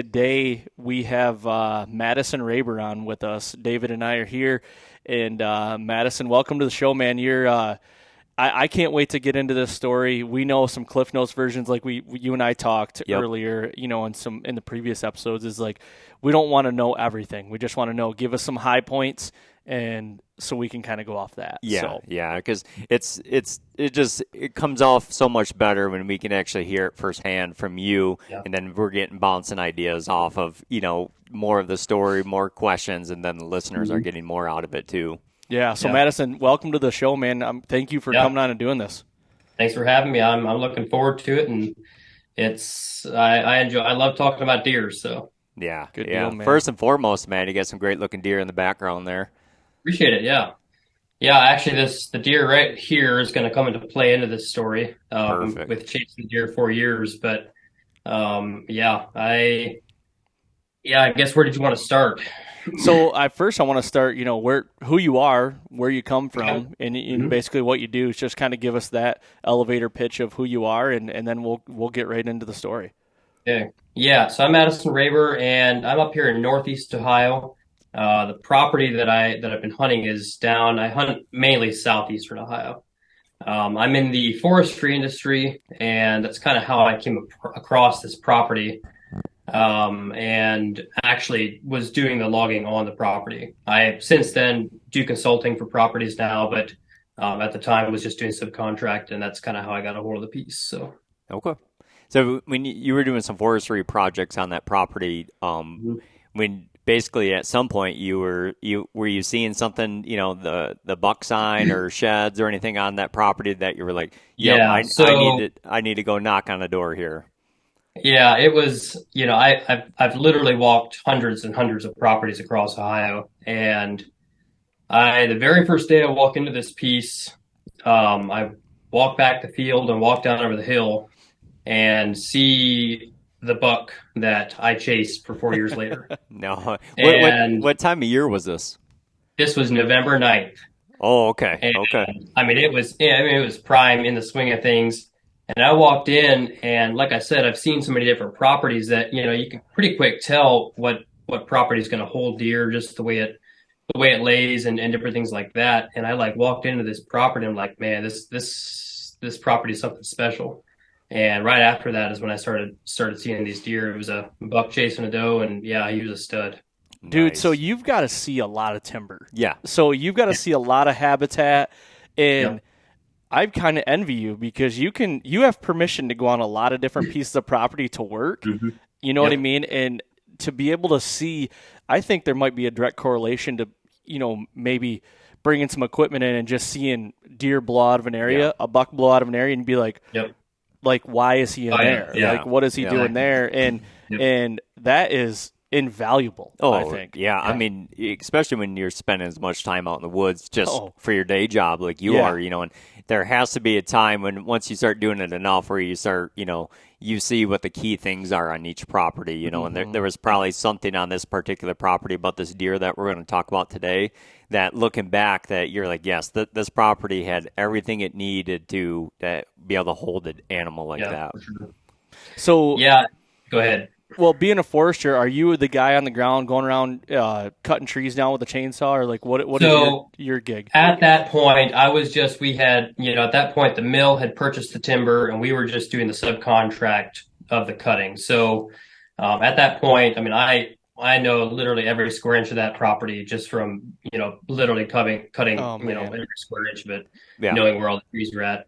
Today we have Madison Raber on with us. David and I are here, and Madison, welcome to the show, man. I can't wait to get into this story. We know some Cliff Notes versions, like you and I talked Yep. earlier. In the previous episodes, is like we don't want to know everything. We just want to know. Give us some high points, and so we can kind of go off that. Yeah, So yeah, because it comes off so much better when we can actually hear it firsthand from you, Yeah. and then we're getting bouncing ideas off of more of the story, more questions, and then the listeners are Mhm. getting more out of it too. yeah. So Yeah. Madison, welcome to the show, man. Thank you for Yeah. coming on and doing this. Thanks for having me. I'm looking forward to it, and I enjoy. I love talking about deer, so Yeah, Good deal, yeah. man. First and foremost, man, you got some great looking deer in the background there. appreciate it. Yeah, yeah. Actually, the deer right here is going to come into play into this story. Perfect. With chasing deer 4 years, but yeah, I guess where did you want to start? So I want to start, who you are, where you come Okay. from, and Mhm. basically what you do is just kind of give us that elevator pitch of who you are, and then we'll get right into the story. Okay. Yeah, so I'm Madison Raber, and I'm up here in Northeast Ohio. The property that I've been hunting is down. I hunt mainly southeastern Ohio. I'm in the forestry industry, and that's kind of how I came across this property. And actually was doing the logging on the property. I since then do consulting for properties now, but at the time was just doing subcontract, and that's kind of how I got a hold of the piece. So. Okay. So when you were doing some forestry projects on that property, Mhm. when basically at some point you seeing something, the buck sign or sheds or anything on that property that you were like, yep, Yeah, I need to go knock on a door here. yeah, it was, I've literally walked hundreds and hundreds of properties across Ohio, and the very first day I walk into this piece, I walk back the field and walk down over the hill and see the buck that I chased for 4 years later. No, And what time of year was this? this was November 9th. Oh, okay, And okay, it was prime in the swing of things. And I walked in, and like I said, I've seen so many different properties that, you can pretty quick tell what property is going to hold deer, just the way it lays and different things like that. And I like walked into this property, and I'm like, man, this property is something special. And right after that is when I started seeing these deer. It was a buck chasing a doe, and yeah, he was a stud. Dude, so nice. you've got to see a lot of timber. Yeah, So you've got to see a lot of habitat, and Yep. I kind of envy you because you have permission to go on a lot of different pieces of property to work. Mhm. You know what I Yep. mean? And to be able to see, I think there might be a direct correlation to, maybe bringing some equipment in and just seeing deer blow out of an yeah, area, a buck blow out of an area, and be Yep. like, why is he in Oh yeah. there? Yeah. Like, what is he yeah. doing there? And Yep. and that is invaluable, I Oh, think. yeah. I Yeah. mean, especially when you're spending as much time out in the woods just Oh, for your day job like you yeah. are, and there has to be a time when once you start doing it enough where you start, you see what the key things are on each property, and there was probably something on this particular property about this deer that we're going to talk about today that looking back that you're like, yes, this property had everything it needed to be able to hold an animal like Yeah. that. For sure. So, Yeah. Go ahead. well, being a forester, are you the guy on the ground going around cutting trees down with a chainsaw, or like what is So your gig? at that point, we had, at that point, the mill had purchased the timber, and we were just doing the subcontract of the cutting. So at that point, I mean, I know literally every square inch of that property just from, literally cutting, Oh man. every square inch of it, Yeah. knowing where all the trees are at.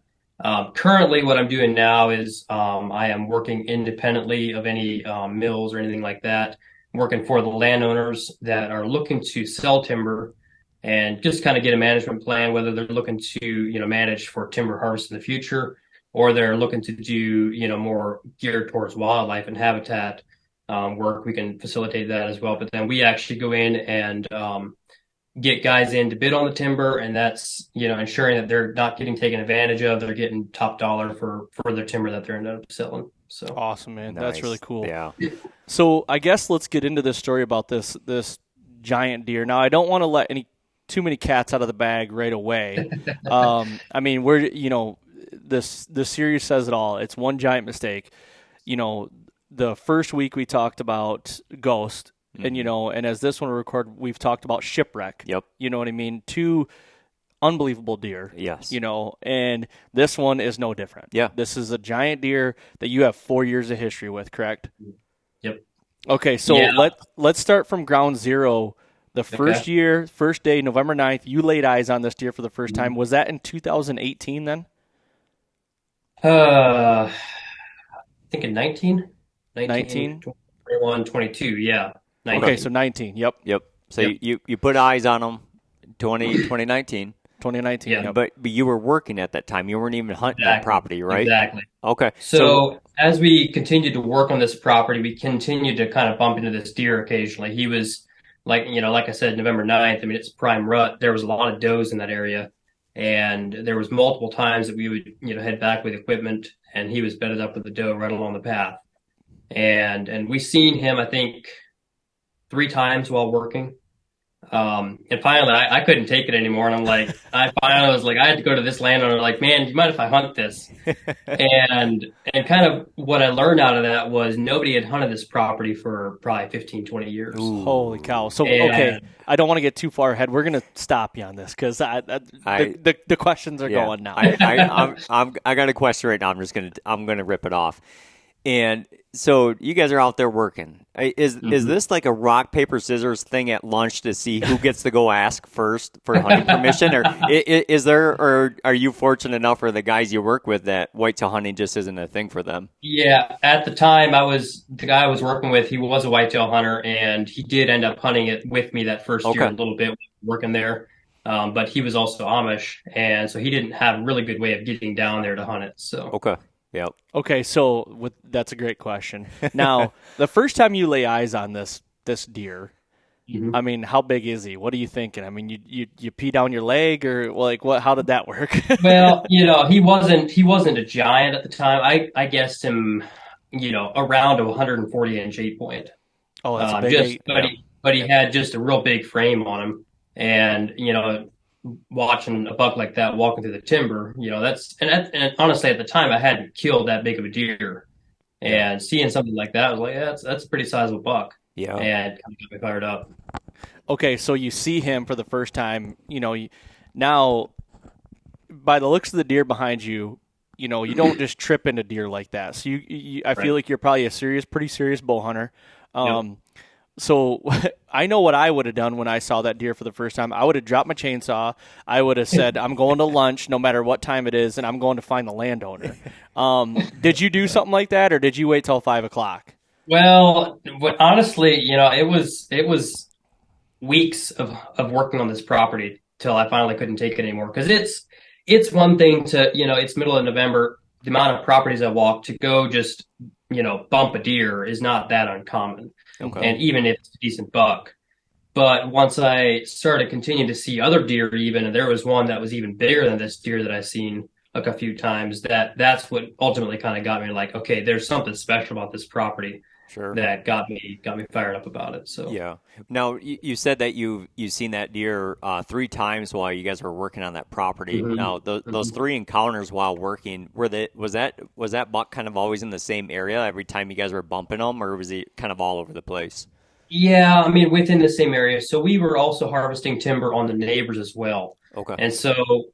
Currently, what I'm doing now is I am working independently of any mills or anything like that. I'm working for the landowners that are looking to sell timber and just kind of get a management plan, whether they're looking to, manage for timber harvest in the future, or they're looking to do, more geared towards wildlife and habitat work. We can facilitate that as well. But then we actually go in and get guys in to bid on the timber, and that's, ensuring that they're not getting taken advantage of. They're getting top dollar for their timber that they're end up selling. So Awesome, man. That's really Nice. cool. Yeah. So I guess let's get into this story about this giant deer. Now I don't want to let any too many cats out of the bag right away. I mean, we're this the series says it all. It's one giant mistake. You know, the first week we talked about Ghost, and and as this one we record, we've talked about Shipwreck. Yep. You know what I mean? Two unbelievable deer. Yes. And this one is no different. Yeah. This is a giant deer that you have 4 years of history with, correct? Yep. Okay, so let's start from ground zero. The first year, first day, November 9th, you laid eyes on this deer for the first time. Was that in 2018 then? I think in 19? 19? 21, 22, yeah. 19. Okay, so 19, yep. So you put eyes on them 2019. 2019, Yeah. yep. But you were working at that time. You weren't even hunting that property, right? Exactly. Okay. So as we continued to work on this property, we continued to kind of bump into this deer occasionally. He was like I said, November 9th, I mean, it's prime rut. There was a lot of does in that area. And there was multiple times that we would, head back with equipment, and he was bedded up with the doe right along the path. And we seen him, I think, 3 times while working. And finally, I couldn't take it anymore. And I had to go to this landowner, like, man, do you mind if I hunt this? and kind of what I learned out of that was nobody had hunted this property for probably 15, 20 years. Ooh. Holy cow. So, okay, I don't want to get too far ahead. We're going to stop you on this because the questions are going now. I got a question right now. I'm going to rip it off. And so you guys are out there working. Is this like a rock, paper, scissors thing at lunch to see who gets to go ask first for hunting permission? Or are you fortunate enough for the guys you work with that whitetail hunting just isn't a thing for them? Yeah, at the time the guy I was working with, he was a whitetail hunter, and he did end up hunting it with me that first year a little bit working there. But he was also Amish, and so he didn't have a really good way of getting down there to hunt it. So okay. Yep. Okay, so that's a great question. Now, the first time you lay eyes on this deer, I mean, how big is he? What are you thinking? I mean, you pee down your leg, or like what? How did that work? Well, he wasn't a giant at the time. I guessed him, around a 140-inch 8-point. Oh, that's a big. But he had just a real big frame on him, and watching a buck like that walking through the timber, and honestly at the time I hadn't killed that big of a deer, and seeing something like that I was like, yeah, that's a pretty sizable buck. Yeah, and kind of got me fired up. Okay, so you see him for the first time. Now by the looks of the deer behind you, you don't just trip into deer like that. So I feel like you're probably a pretty serious bow hunter. So I know what I would have done when I saw that deer for the first time. I would have dropped my chainsaw. I would have said, I'm going to lunch no matter what time it is, and I'm going to find the landowner. Did you do something like that, or did you wait till 5 o'clock? Well, honestly, it was weeks of working on this property till I finally couldn't take it anymore. Because it's one thing to, it's middle of November. The amount of properties I walk to go just, bump a deer is not that uncommon. Okay. And even if it's a decent buck. But once I started continuing to see other deer even, and there was one that was even bigger than this deer that I've seen like a few times, that's what ultimately kind of got me like, okay, there's something special about this property. Sure. That got me fired up about it. So yeah. Now you said that you've seen that deer 3 times while you guys were working on that property. Mm-hmm. Now those 3 encounters while working, was that buck kind of always in the same area every time you guys were bumping them, or was he kind of all over the place? Yeah, I mean within the same area. So we were also harvesting timber on the neighbors as well. Okay. And so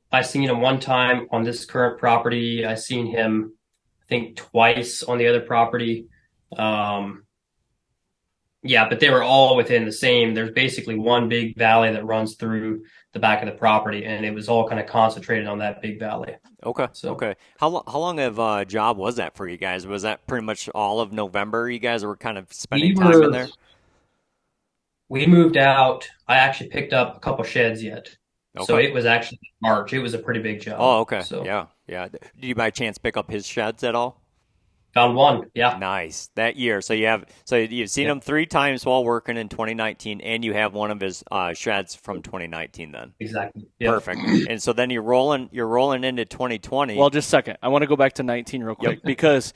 I seen him one time on this current property. I seen him I think twice on the other property. But they were all within the same. There's basically one big valley that runs through the back of the property, and it was all kind of concentrated on that big valley. Okay. So, okay. How long of a job was that for you guys? Was that pretty much all of November? You guys were kind of spending time in there. We moved out. I actually picked up a couple sheds yet. Okay. So it was actually March. It was a pretty big job. Oh, okay. So, yeah. Did you by chance pick up his sheds at all? Found one, yeah. Nice. That year. So you've seen him 3 times while working in 2019, and you have one of his sheds from 2019 then. Exactly. Yep. Perfect. And so then you're rolling into 2020. Well, just a second. I want to go back to 19 real quick because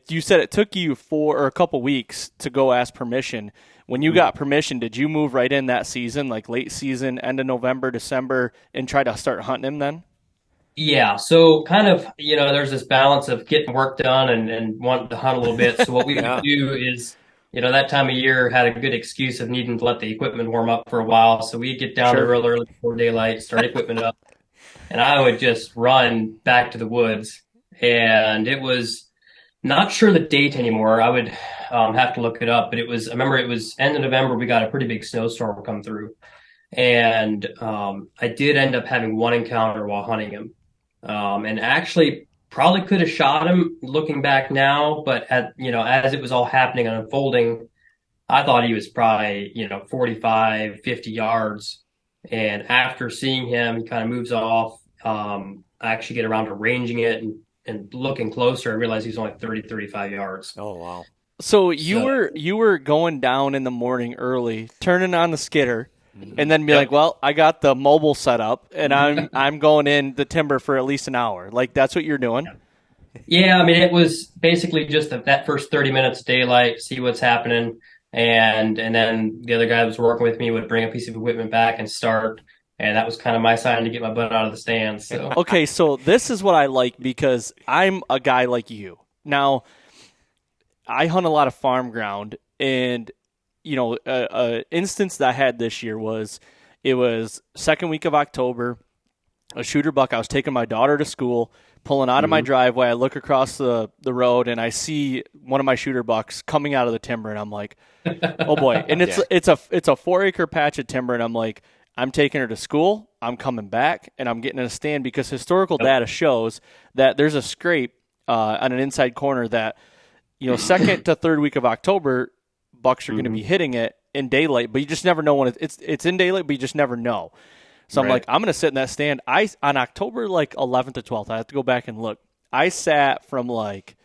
you said it took you a couple weeks to go ask permission. When you got permission, did you move right in that season, like late season, end of November, December, and try to start hunting him then? Yeah, so kind of, there's this balance of getting work done and wanting to hunt a little bit. So what we would Yeah. do is, that time of year had a good excuse of needing to let the equipment warm up for a while. So we'd get down there Sure. real early before daylight, start equipment up, and I would just run back to the woods. And it was not sure the date anymore. I would have to look it up, but I remember it was end of November. We got a pretty big snowstorm come through. And I did end up having one encounter while hunting him. And actually probably could have shot him looking back now, but as it was all happening and unfolding, I thought he was probably, 45, 50 yards. And after seeing him, he kind of moves off. I actually get around to ranging it and looking closer and realize he's only 30, 35 yards. Oh, wow. So So, you were going down in the morning early, turning on the skidder, and then be yep. like, "Well, I got the mobile set up, and I'm going in the timber for at least an hour." Like that's what you're doing. Yeah, I mean, it was basically just that first 30 minutes of daylight, see what's happening. And then the other guy that was working with me would bring a piece of equipment back and start. And that was kind of my sign to get my butt out of the stands. So, Okay, so this is what I like because I'm a guy like you. Now, I hunt a lot of farm ground, and a instance that I had this year was it was second week of October, a shooter buck. I was taking my daughter to school, pulling out of my driveway. I look across the road and I see one of my shooter bucks coming out of the timber, and I'm like, oh boy! And Yeah. it's a 4 acre patch of timber, and I'm like, I'm taking her to school. I'm coming back, and I'm getting in a stand because historical data shows that there's a scrape on an inside corner that second to third week of October, bucks are going to be hitting it in daylight, but you just never know when it's in daylight, but you just never know. So I'm right. like, I'm going to sit in that stand. On October like 11th to 12th, I have to go back and look. I sat from like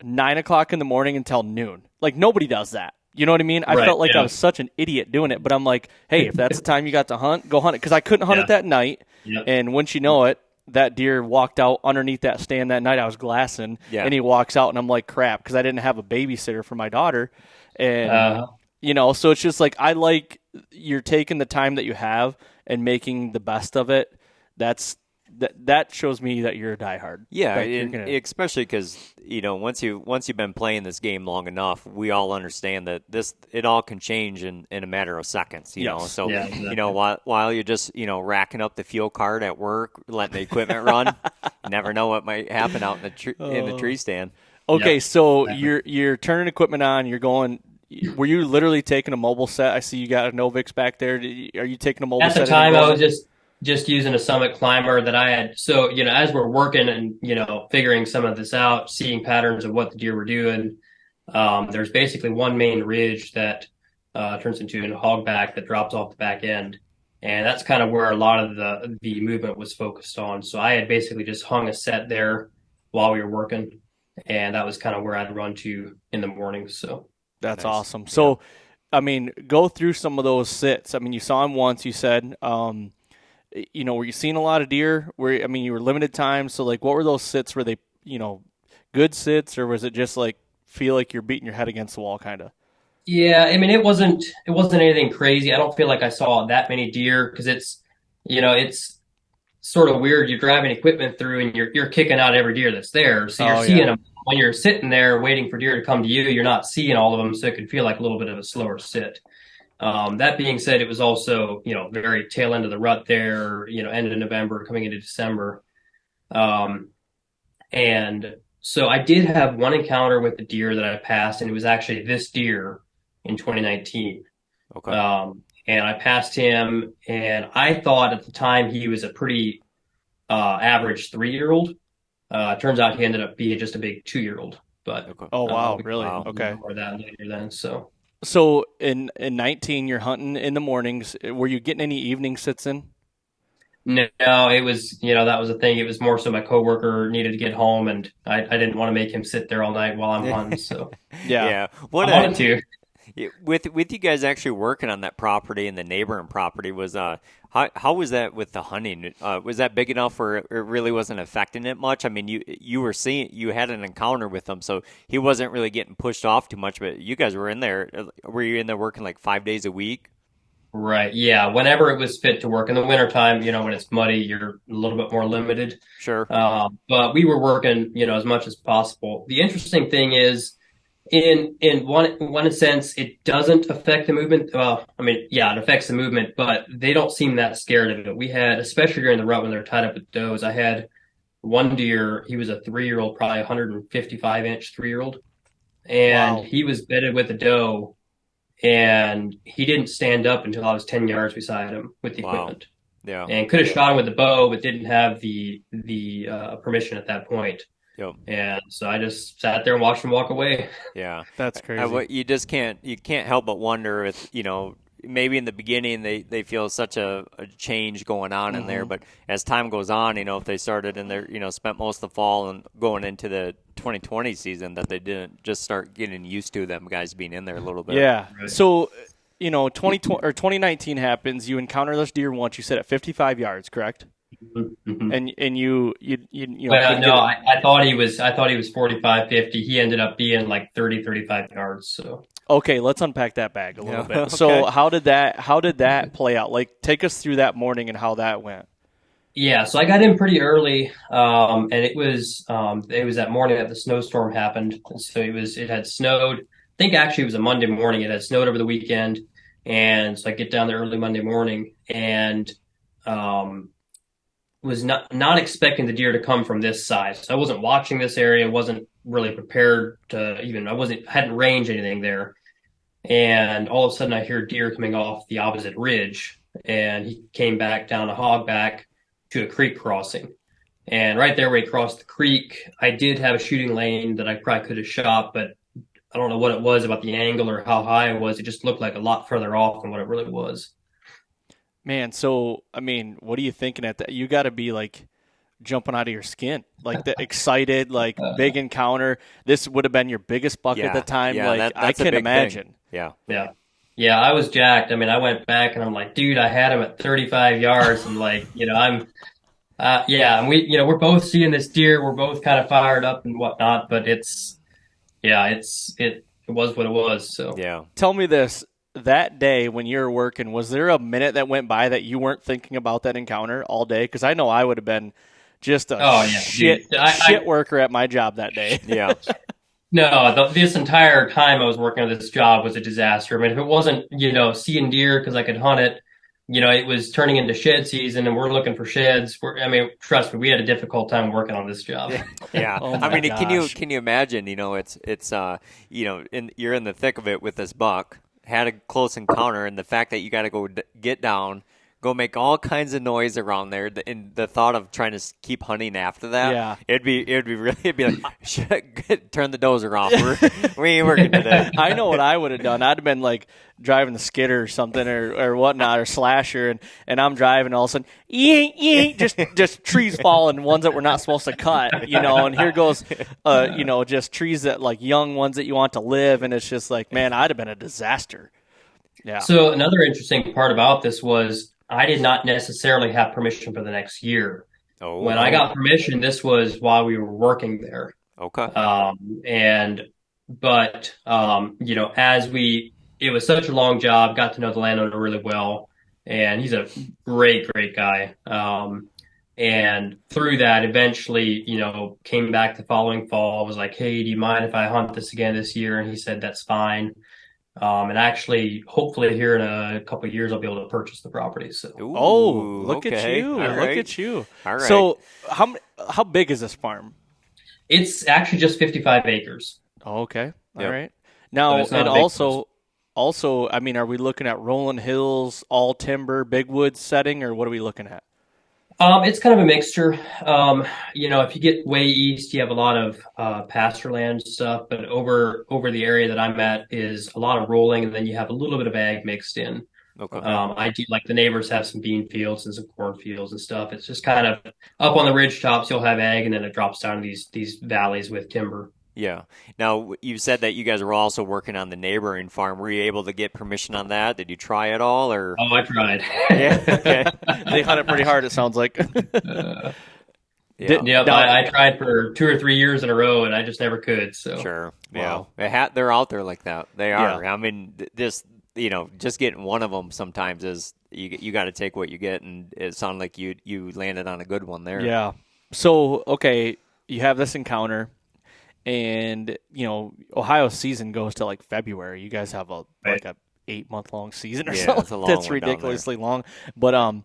9 o'clock in the morning until noon. Like nobody does that. You know what I mean? I Right, felt like I yeah. was such an idiot doing it, but I'm like, hey, if that's the time you got to hunt, go hunt it. Because I couldn't hunt Yeah. it that night. Yep. And once you know it, that deer walked out underneath that stand that night. I was glassing, Yeah. and he walks out, and I'm like, crap, because I didn't have a babysitter for my daughter. And, Uh, so it's just like I like you're taking the time that you have and making the best of it. That shows me that you're a diehard. Yeah, That you're and gonna- especially because once you've been playing this game long enough, we all understand that it all can change in a matter of seconds. You know, Yes. so Yeah, exactly. while you're just racking up the fuel card at work, letting the equipment run, you never know what might happen out in the tree stand. Okay, Yeah, so exactly. you're turning equipment on. You're going. Were you literally taking a mobile set? I see you got a Novix back there. Are you taking a mobile At set? the time, I anymore? was just using a Summit Climber that I had. So, as we're working and, figuring some of this out, seeing patterns of what the deer were doing, there's basically one main ridge that turns into a hogback that drops off the back end. And that's kind of where a lot of the movement was focused on. So I had basically just hung a set there while we were working. And that was kind of where I'd run to in the morning. So, That's Nice. awesome. So, I mean, go through some of those sits. I mean, you saw him once. You said, were you seeing a lot of deer? You were limited time. So, like, what were those sits? Were they, good sits, or was it just like feel like you're beating your head against the wall, kind of? yeah, I mean, it wasn't anything crazy. I don't feel like I saw that many deer because it's sort of weird. You're driving equipment through and you're kicking out every deer that's there. So you're Oh seeing yeah. them when you're sitting there waiting for deer to come to you. You're not seeing all of them, so it could feel like a little bit of a slower sit. That being said, it was also very tail end of the rut there. End of November, coming into December, um, and so I did have one encounter with the deer that I passed, and it was actually this deer in 2019. Okay. And I passed him, and I thought at the time he was a pretty average 3-year-old. Turns out he ended up being just a big 2-year-old. But Okay. Oh wow, we really? Wow. Okay. more of that later then. So So in 19, you're hunting in the mornings. Were you getting any evening sits in? no, it was that was the thing. It was more so my coworker needed to get home, and I didn't want to make him sit there all night while I'm hunting. So Yeah. Yeah. I What wanted to. with you guys actually working on that property and the neighboring property was how was that with the hunting? Was that big enough where it really wasn't affecting it much? I mean, you had an encounter with him, so he wasn't really getting pushed off too much. But you guys were in there. Were you in there working like 5 days a week? Right. Yeah. Whenever it was fit to work in the wintertime, when it's muddy, you're a little bit more limited. Sure. But we were working, as much as possible. The interesting thing is, in one sense, it doesn't affect the movement. Well, I mean, yeah, it affects the movement, but they don't seem that scared of it. We had, especially during the rut when they're tied up with does, I had one deer. He was a 3-year-old, probably 155-inch 3-year-old, and Wow. he was bedded with a doe, and he didn't stand up until I was 10 yards beside him with the Wow. equipment, Yeah. and could have shot him with the bow, but didn't have the permission at that point. Yep. And so I just sat there and watched him walk away. Yeah. That's crazy. What you just can't help but wonder if, maybe in the beginning they feel such a change going on in there, but as time goes on, if they started in there, spent most of the fall and going into the 2020 season, that they didn't just start getting used to them guys being in there a little bit. Yeah. Right. So, 2020 or 2019 happens. You encounter this deer once. You said at 55 yards, correct? Mhm. And you Well, couldn't no, get it. I thought he was 45, 50. He ended up being like 30, 35 yards. So Okay, let's unpack that bag a little Yeah, bit. okay. So how did that play out? Like, take us through that morning and how that went. yeah, so I got in pretty early, and it was that morning that the snowstorm happened. So it had snowed. I think actually it was a Monday morning. It had snowed over the weekend, and so I get down there early Monday morning, and um, was not expecting the deer to come from this side. So I wasn't watching this area, wasn't really prepared to even hadn't ranged anything there. And all of a sudden I hear deer coming off the opposite ridge, and he came back down a hogback to a creek crossing. And right there where he crossed the creek, I did have a shooting lane that I probably could have shot, but I don't know what it was about the angle or how high it was. It just looked like a lot further off than what it really was. Man, so I mean, what are you thinking at that? You got to be like jumping out of your skin, like the excited, like big encounter. This would have been your biggest buck at the time. Yeah, like I that's a can big imagine. thing. Yeah. Yeah. Yeah, I was jacked. I mean, I went back and I'm like, dude, I had him at 35 yards. And like, yeah, and we're both seeing this deer. We're both kind of fired up and whatnot, but it was what it was. So Yeah. Tell me this. That day when you were working, was there a minute that went by that you weren't thinking about that encounter all day? Because I know I would have been just a Oh, yeah, shit dude. shit worker at my job that day. Yeah. No, this entire time I was working on this job was a disaster. I mean, if it wasn't, seeing deer because I could hunt it, it was turning into shed season and we're looking for sheds. I mean, trust me, we had a difficult time working on this job. Yeah. Oh I my mean, gosh. can you imagine, you're in the thick of it with this buck, had a close encounter, and the fact that you got to go get down, go make all kinds of noise around there, and the thought of trying to keep hunting after that, Yeah. it'd be like, shit, turn the dozer off. We ain't working today. I know what I would have done. I'd have been like driving the skidder or something or whatnot or slasher, and I'm driving, all of a sudden, eek, just trees falling, ones that we're not supposed to cut, and here goes, just trees that like young ones that you want to live, and it's just like, man, I'd have been a disaster. Yeah. So another interesting part about this was I did not necessarily have permission for the next year. Oh, When I got permission, this was while we were working there. okay. It was such a long job, got to know the landowner really well, and he's a great, great guy. And through that, eventually, came back the following fall, was like, hey, do you mind if I hunt this again this year? And he said, that's fine. And actually, hopefully here in a couple of years, I'll be able to purchase the property. So Ooh, Oh, look at okay. you! All Look right. at you! All right. So how big is this farm? it's actually just 55 acres. Oh, okay, all Yep. right. Now, So it's not and a big also, I mean, are we looking at rolling hills, all timber, big woods setting, or what are we looking at? It's kind of a mixture. If you get way east, you have a lot of pasture land stuff, but over the area that I'm at is a lot of rolling, and then you have a little bit of ag mixed in. Okay. I do like the neighbors have some bean fields and some corn fields and stuff. It's just kind of up on the ridge tops, you'll have ag, and then it drops down to these valleys with timber. Yeah. Now, you said that you guys were also working on the neighboring farm. Were you able to get permission on that? Did you try it all, or? Oh, I tried. Yeah. Okay. They hunt it pretty hard. It sounds like. Yeah. Yep, No. I tried for 2 or 3 years in a row, and I just never could. So Sure. Wow. Yeah. They're out there like that. They are. Yeah. I mean, this just getting one of them sometimes is you got to take what you get, and it sounded like you landed on a good one there. Yeah. So, okay, you have this encounter, and Ohio season goes to like February. You guys have a 8-month-long season or Yeah, it's a something. long That's one down there. ridiculously long. But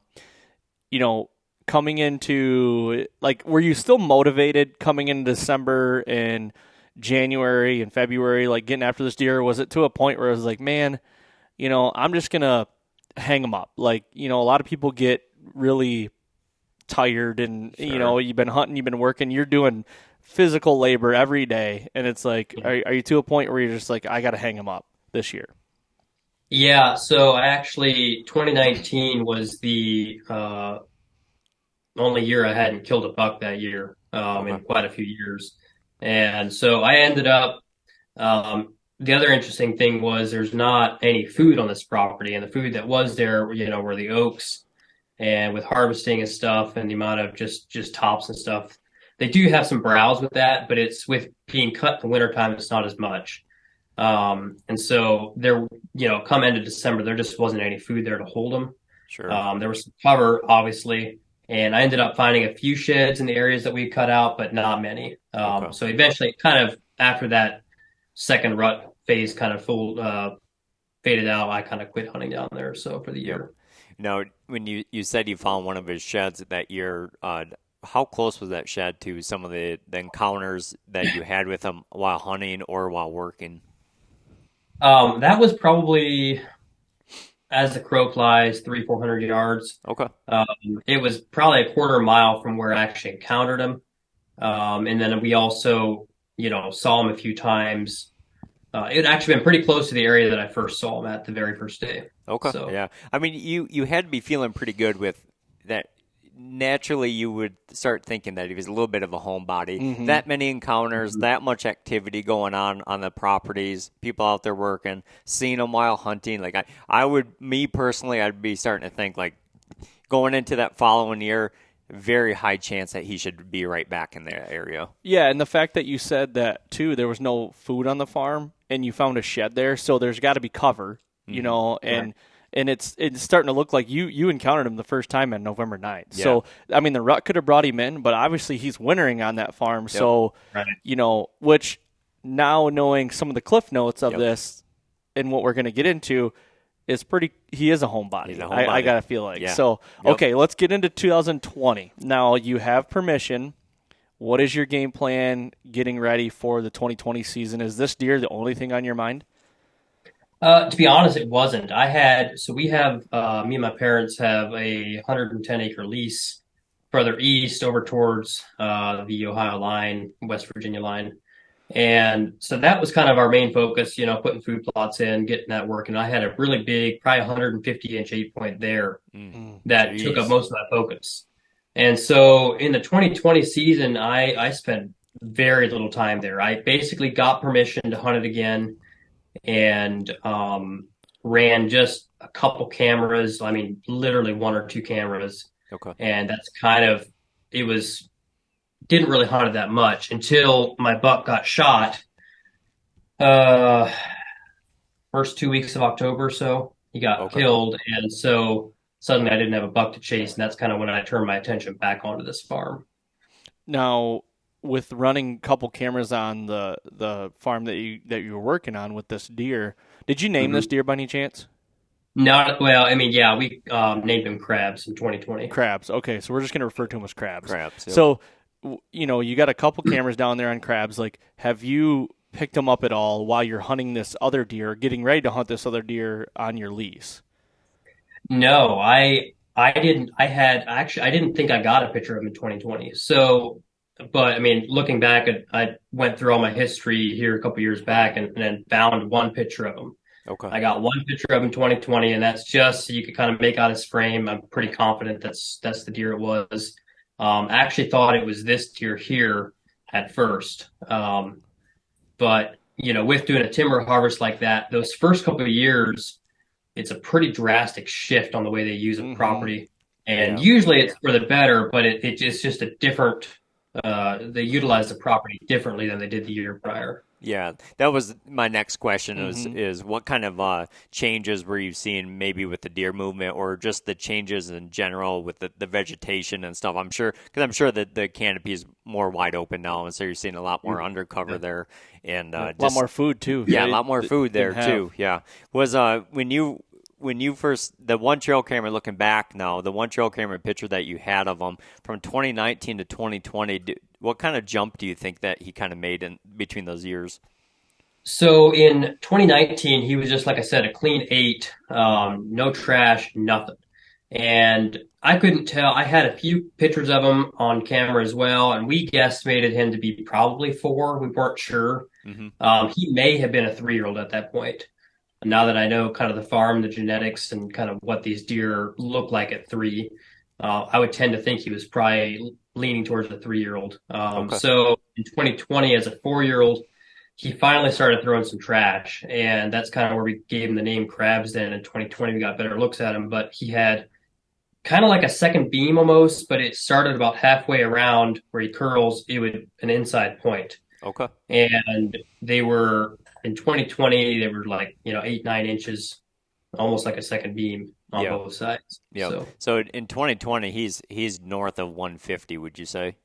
coming into were you still motivated coming into December and January and February, like getting after this deer? Or was it to a point where it was like, man, I'm just gonna hang them up? Like, a lot of people get really tired, and Sure. you've been hunting, you've been working, you're doing physical labor every day, and it's like, are you to a point where you're just like, I got to hang them up this year? Yeah, so I actually 2019 was the only year I hadn't killed a buck that year Okay. in quite a few years. And so I ended up, the other interesting thing was there's not any food on this property. And the food that was there, were the oaks. And with harvesting and stuff and the amount of just tops and stuff, they do have some browse with that, but it's with being cut in the wintertime, it's not as much. And so there, come end of December, there just wasn't any food there to hold them. Sure. There was some cover, obviously, and I ended up finding a few sheds in the areas that we cut out, but not many. Okay. So eventually, kind of after that second rut phase kind of faded out, I kind of quit hunting down there. So for the Yep. year. Now, when you said you found one of his sheds that year, how close was that shed to some of the encounters that you had with him while hunting or while working? That was probably, as the crow flies, 400 yards. Okay. It was probably a quarter mile from where I actually encountered him. And then we also, saw him a few times. It had actually been pretty close to the area that I first saw him at the very first day. Okay. So, Yeah. I mean, you had to be feeling pretty good with that. Naturally, you would start thinking that he was a little bit of a homebody. Mm-hmm. That many encounters, that much activity going on the properties, people out there working, seeing him while hunting. Like I would, me personally, I'd be starting to think like going into that following year, very high chance that he should be right back in that area. Yeah, and the fact that you said that too, there was no food on the farm, and you found a shed there, so there's got to be cover, and it's starting to look like you encountered him the first time on November 9th. Yeah. So I mean, the rut could have brought him in, but obviously he's wintering on that farm. So which now knowing some of the cliff notes of Yep. this and what we're going to get into is pretty. He is a homebody. He's a I homebody. gotta feel like Yeah. so. Yep. Okay, let's get into 2020. Now you have permission. What is your game plan getting ready for the 2020 season? Is this deer the only thing on your mind? to be honest, it wasn't. We have, me and my parents have a 110-acre lease further east over towards the Ohio line, West Virginia line. And so that was kind of our main focus, putting food plots in, getting that working. I had a really big, probably 150-inch 8-point there that took up Jeez. most of my focus. And so in the 2020 season, I spent very little time there. I basically got permission to hunt it again and ran just a couple cameras. I mean, literally one or two cameras. Okay. And that's kind of, it was, didn't really hunt it that much until my buck got shot. First 2 weeks of October or so, he got killed. And so suddenly I didn't have a buck to chase. And that's kind of when I turned my attention back onto this farm. Now, with running a couple cameras on the farm that you were working on with this deer, did you name this deer by any chance? Not well. I mean, yeah, we named him Crabs in 2020. Crabs. Okay, so we're just going to refer to him as Crabs. Crabs. Yep. So, you got a couple cameras down there on Crabs. Like, have you picked them up at all while you're hunting this other deer, getting ready to hunt this other deer on your lease? No, I didn't. I didn't think I got a picture of him in 2020. So, but I mean, looking back, I went through all my history here a couple years back and then found one picture of him. Okay. I got one picture of him in 2020, and that's just so you could kind of make out his frame. I'm pretty confident that's the deer it was. I actually thought it was this deer here at first. But with doing a timber harvest like that, those first couple of years, it's a pretty drastic shift on the way they use a property. And usually it's for the better, but it's just a different, they utilize the property differently than they did the year prior. Yeah, that was my next question Mm-hmm. is what kind of changes were you seeing maybe with the deer movement or just the changes in general with the vegetation and stuff? I'm sure that the canopy is more wide open now, and so you're seeing a lot more undercover Yeah. there, and Yep. A lot just more food too. yeah, a They lot more food didn't there have. too. Yeah, was when you first the one trail camera looking back now, the one trail camera picture that you had of him from 2019 to 2020, what kind of jump do you think that he kind of made in between those years? So in 2019, he was just like I said, a clean eight, no trash, nothing. And I couldn't tell. I had a few pictures of him on camera as well, and we guesstimated him to be probably four. We weren't sure. Hmm. He may have been a 3-year-old at that point. Now that I know kind of the farm, the genetics, and kind of what these deer look like at three, I would tend to think he was probably leaning towards a 3-year-old. Okay. So in 2020, as a 4-year-old, he finally started throwing some trash, and that's kind of where we gave him the name Crabs. Then in 2020, we got better looks at him, but he had kind of like a second beam almost, but it started about halfway around where he curls. It would an inside point, Okay. and they were in 2020 they were like 8 9 inches, almost like a second beam on Yeah. both sides. Yeah. So So in 2020, he's north of 150, would you say?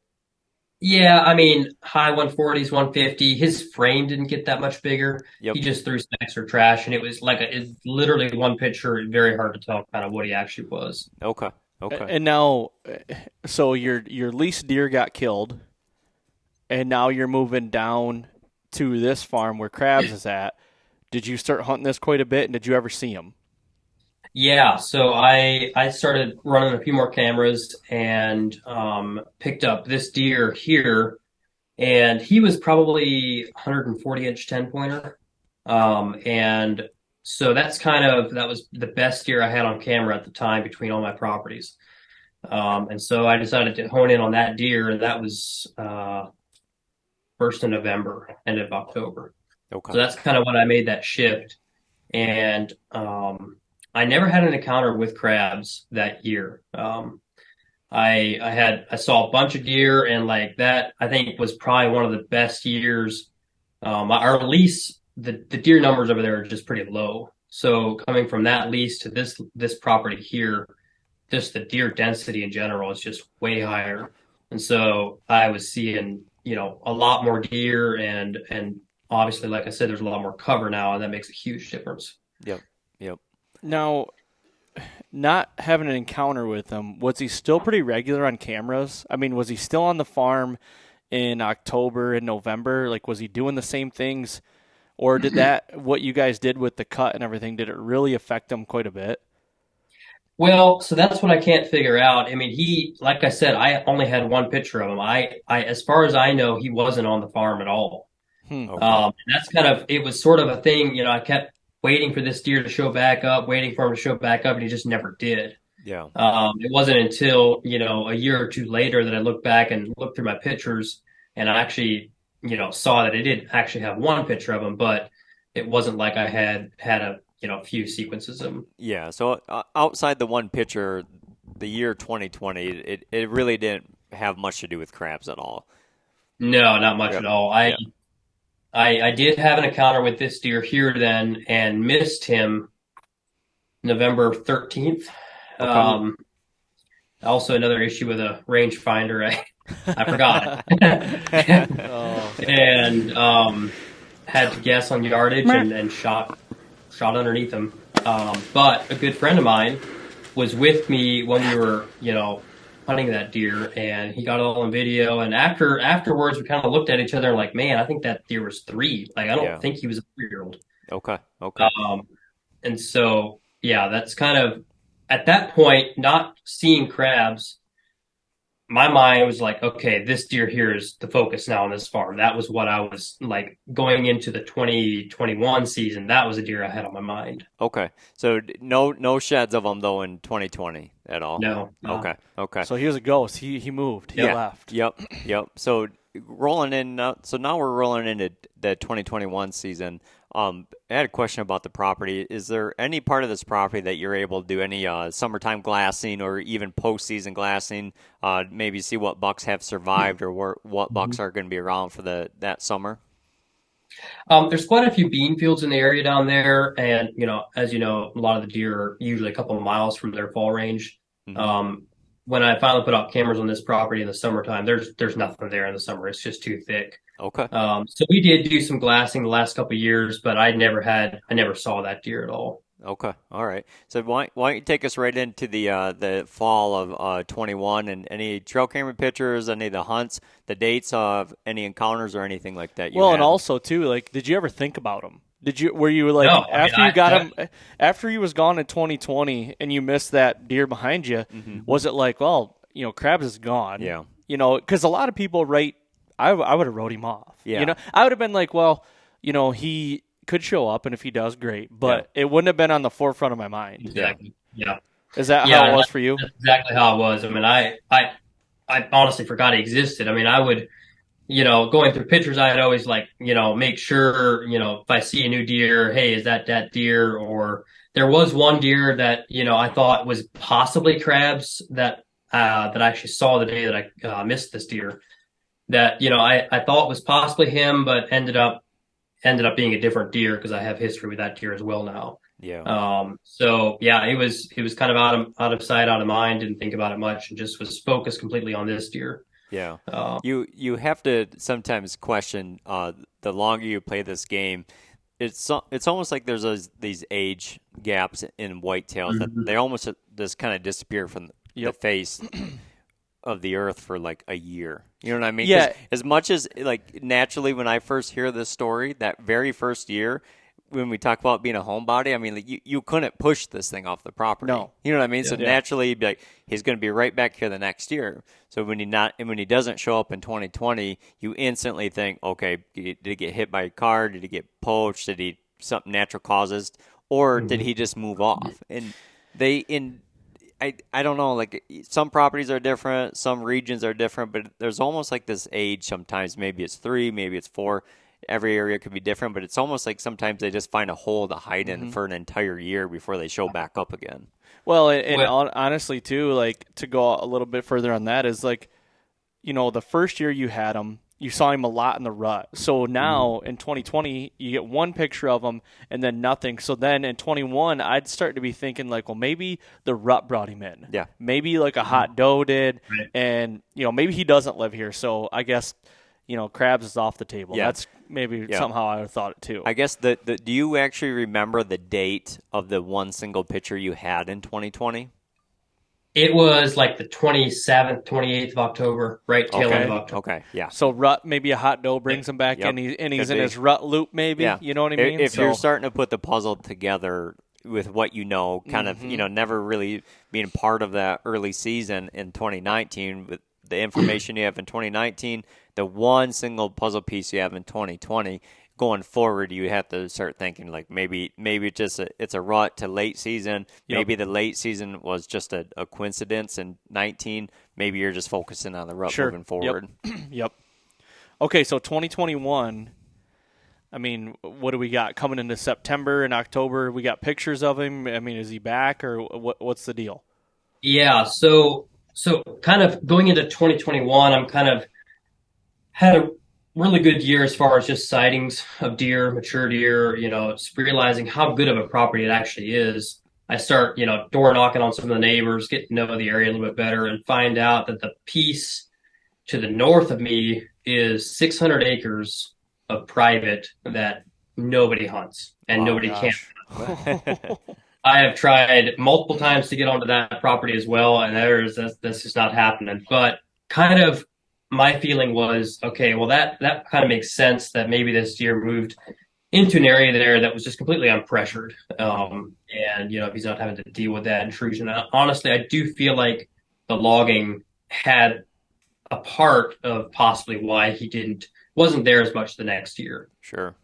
yeah, I mean high 140s, 150. His frame didn't get that much bigger. Yep. He just threw some extra trash, and it was like it's literally one picture. Very hard to tell kind of what he actually was. Okay. Okay. And now, so your least deer got killed, and now you're moving down to this farm where Krabs is at. Did you start hunting this quite a bit, and did you ever see him? Yeah, so I started running a few more cameras and picked up this deer here, and he was probably 140-inch 10 pointer. And so that was the best deer I had on camera at the time between all my properties. And so I decided to hone in on that deer, and that was first of November, end of October. Okay. So that's kind of when I made that shift. And I never had an encounter with crabs that year. I saw a bunch of deer, and like that I think was probably one of the best years. Our lease, the deer numbers over there are just pretty low. So coming from that lease to this property here, just the deer density in general is just way higher. And so I was seeing, a lot more deer, and obviously, like I said, there's a lot more cover now, and that makes a huge difference. Yep. Yep. Now, not having an encounter with him, was he still pretty regular on cameras? I mean, was he still on the farm in October and November? Like, was he doing the same things, or did that what you guys did with the cut and everything? Did it really affect him quite a bit? Well, so that's what I can't figure out. I mean, like I said, I only had one picture of him. As far as I know, he wasn't on the farm at all. Hmm. Okay. That's kind of, it was sort of a thing, I kept waiting for this deer to show back up, waiting for him to show back up, and he just never did. Yeah. It wasn't until, a year or two later that I looked back and looked through my pictures, and I actually, saw that I did actually have one picture of him, but it wasn't like I had a, few sequences of him. Yeah. So outside the one picture, the year 2020, it really didn't have much to do with crabs at all. No, not much Yep. at all. Yeah. I did have an encounter with this deer here then and missed him November 13th. Okay. Um, Also another issue with a rangefinder. I forgot it. Oh, And had to guess on yardage and shot underneath him. But a good friend of mine was with me when we were, hunting that deer, and he got it all on video. And afterwards, we kind of looked at each other and like, man, I think that deer was three. Like, I don't Yeah. think he was a 3-year-old. Okay. Okay. And so, yeah, that's kind of at that point, not seeing crabs, my mind was like, okay, this deer here is the focus now on this farm. That was what I was like going into the 2021 season. That was a deer I had on my mind. Okay. So no sheds of them though in 2020 at all. No, no. Okay. Okay. so he was a ghost. He moved. He Yeah. left. Yep. Yep. So rolling in. So now we're rolling into the 2021 season. I had a question about the property. Is there any part of this property that you're able to do any summertime glassing or even postseason glassing? Maybe see what bucks have survived or what bucks are going to be around for that summer. There's quite a few bean fields in the area down there, and as you know, a lot of the deer are usually a couple of miles from their fall range. Hmm. Um, when I finally put out cameras on this property in the summertime, there's nothing there in the summer. It's just too thick. Okay. So we did do some glassing the last couple of years, but I never saw that deer at all. Okay. All right. So why don't you take us right into the fall of 21 and any trail camera pictures, any of the hunts, the dates of any encounters or anything like that you Well, had? and also too, like, did you ever think about him? Were you like No, I after mean, you got him, after he was gone in 2020 and you missed that deer behind you? Was it like, well, Krabs is gone? Yeah. Because a lot of people write, I would have wrote him off. Yeah. I would have been like, well, he could show up, and if he does, great. But it wouldn't have been on the forefront of my mind. exactly. Yeah. Is that Yeah, how it was for you? that's exactly how it was. I mean, I honestly forgot he existed. I mean, I would, going through pictures, I'd always like, make sure, if I see a new deer, hey, is that deer? Or there was one deer that, I thought was possibly Crabs that I actually saw the day that I missed this deer that, I thought was possibly him, but ended up being a different deer because I have history with that deer as well now. Yeah. So yeah, it was kind of out of sight, out of mind, didn't think about it much, and just was focused completely on this deer. Yeah. Um, You have to sometimes question the longer you play this game. It's almost like there's these age gaps in whitetails that they almost just kind of disappear from the face of the earth for like a year. You know what I mean? 'Cause Yeah. as much as like naturally when I first hear this story, that very first year when we talk about being a homebody, I mean like you couldn't push this thing off the property. No. You know what I mean? So Yeah. naturally you'd be like, he's going to be right back here the next year. So when he doesn't show up in 2020, you instantly think, okay, did he get hit by a car? Did he get poached? Did he something natural causes, or did he just move off? And I don't know, like some properties are different, some regions are different, but there's almost like this age sometimes. Maybe it's 3, maybe it's 4. Every area could be different, but it's almost like sometimes they just find a hole to hide in for an entire year before they show back up again. Well, and honestly, too, like to go a little bit further on that is like, the first year you had him, you saw him a lot in the rut. So now in 2020, you get one picture of him and then nothing. So then in 21, I'd start to be thinking like, well, maybe the rut brought him in. Yeah. Maybe like a hot doe did, Right. and maybe he doesn't live here. So I guess Crabs is off the table. Yeah. That's maybe somehow I would have thought it too. I guess do you actually remember the date of the one single picture you had in 2020? It was like the 27th, 28th of October, right tail end of October. Okay, yeah. So rut, maybe a hot doe brings him back Yep. in, he's Could in be. his rut loop, maybe. Yeah. You know what I mean? If So- you're starting to put the puzzle together with what you know, kind of, never really being part of that early season in 2019, with the information you have in 2019, the one single puzzle piece you have in 2020, going forward, you have to start thinking like maybe it's a rut to late season. Yep. Maybe the late season was just a coincidence in 19. Maybe you're just focusing on the rut Sure. moving forward. Yep. Okay, so 2021. I mean, what do we got coming into September and October? We got pictures of him. I mean, is he back or what's the deal? Yeah, so kind of going into 2021, I'm kind of had a really good year as far as just sightings of deer, mature deer, just realizing how good of a property it actually is. I start, door knocking on some of the neighbors, get to know the area a little bit better, and find out that the piece to the north of me is 600 acres of private that nobody hunts and nobody can. I have tried multiple times to get onto that property as well, and that's just not happening. But kind of my feeling was, okay, well that kind of makes sense that maybe this deer moved into an area there that was just completely unpressured. And he's not having to deal with that intrusion. And honestly, I do feel like the logging had a part of possibly why he wasn't there as much the next year. Sure.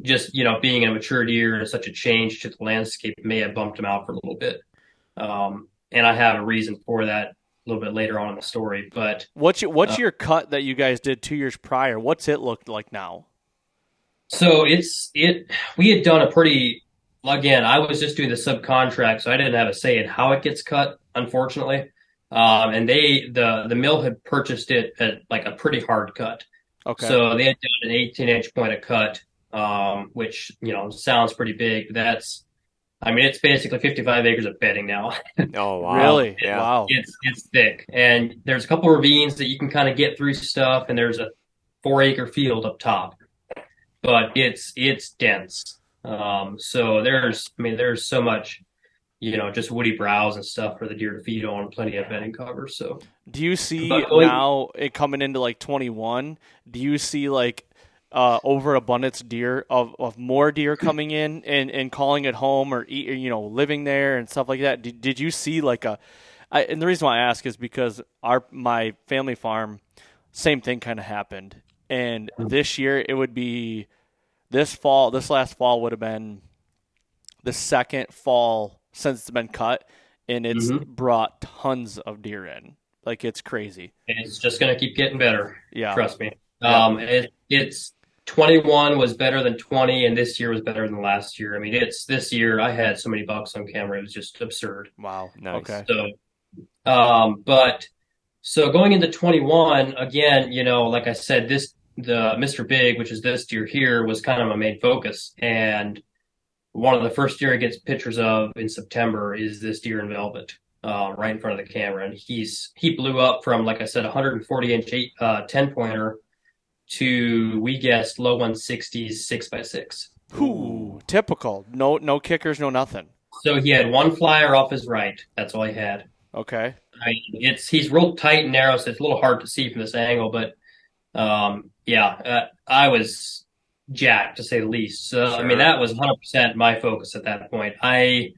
Just being a mature deer and such a change to the landscape may have bumped him out for a little bit. And I have a reason for that a little bit later on in the story. But what's your cut that you guys did 2 years prior? What's it looked like now? so we had done again, I was just doing the subcontract, so I didn't have a say in how it gets cut, unfortunately. And the mill had purchased it at like a pretty hard cut. Okay. So they had done an 18-inch pointed cut, which, sounds pretty big. But I mean, it's basically 55 acres of bedding now. Oh wow. Really? Yeah. Wow. It's thick, and there's a couple ravines that you can kind of get through stuff, and there's a 4-acre field up top, but it's dense. So there's so much, just woody browse and stuff for the deer to feed on, plenty of bedding cover. So, Do you see but going, now it coming into like 21? Do you see like overabundance deer of more deer coming in and calling it home or living there and stuff like that? Did you see like and the reason why I ask is because my family farm, same thing kind of happened, and this year it would be this last fall would have been the second fall since it's been cut, and it's Mhm. brought tons of deer in. Like it's crazy. It's just gonna keep getting better. Yeah. Trust me. Yep. It's 21 was better than 20, and this year was better than last year. I mean, it's this year I had so many bucks on camera, it was just absurd. Wow. Nice. Okay. But so going into 21 again, like I said, the Mr. Big, which is this deer here, was kind of my main focus, and one of the first deer I get pictures of in September is this deer in velvet, right in front of the camera. And he blew up from, like I said, 140-inch 10 pointer to, we guessed, low 160s 6x6. Ooh, typical. No kickers, no nothing. So he had one flyer off his right. That's all he had. Okay. He's real tight and narrow, so it's a little hard to see from this angle. But yeah, I was jacked to say the least. So I mean, Sure. that was 100% my focus at that point. I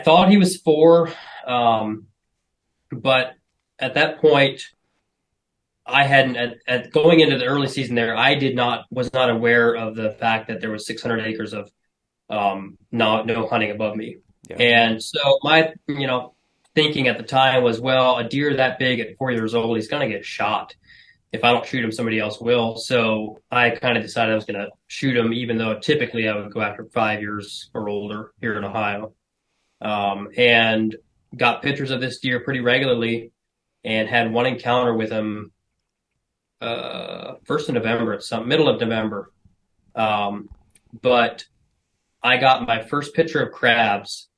thought he was four, but at that point, I hadn't at going into the early season there. Was not aware of the fact that there was 600 acres of no hunting above me, Yeah. and so my thinking at the time was, well, a deer that big at 4 years old, he's gonna get shot. If I don't shoot him, somebody else will. So I kind of decided I was going to shoot him, even though typically I would go after 5 years or older here in Ohio. And got pictures of this deer pretty regularly, and had one encounter with him first of November, at some middle of November. But I got my first picture of crabs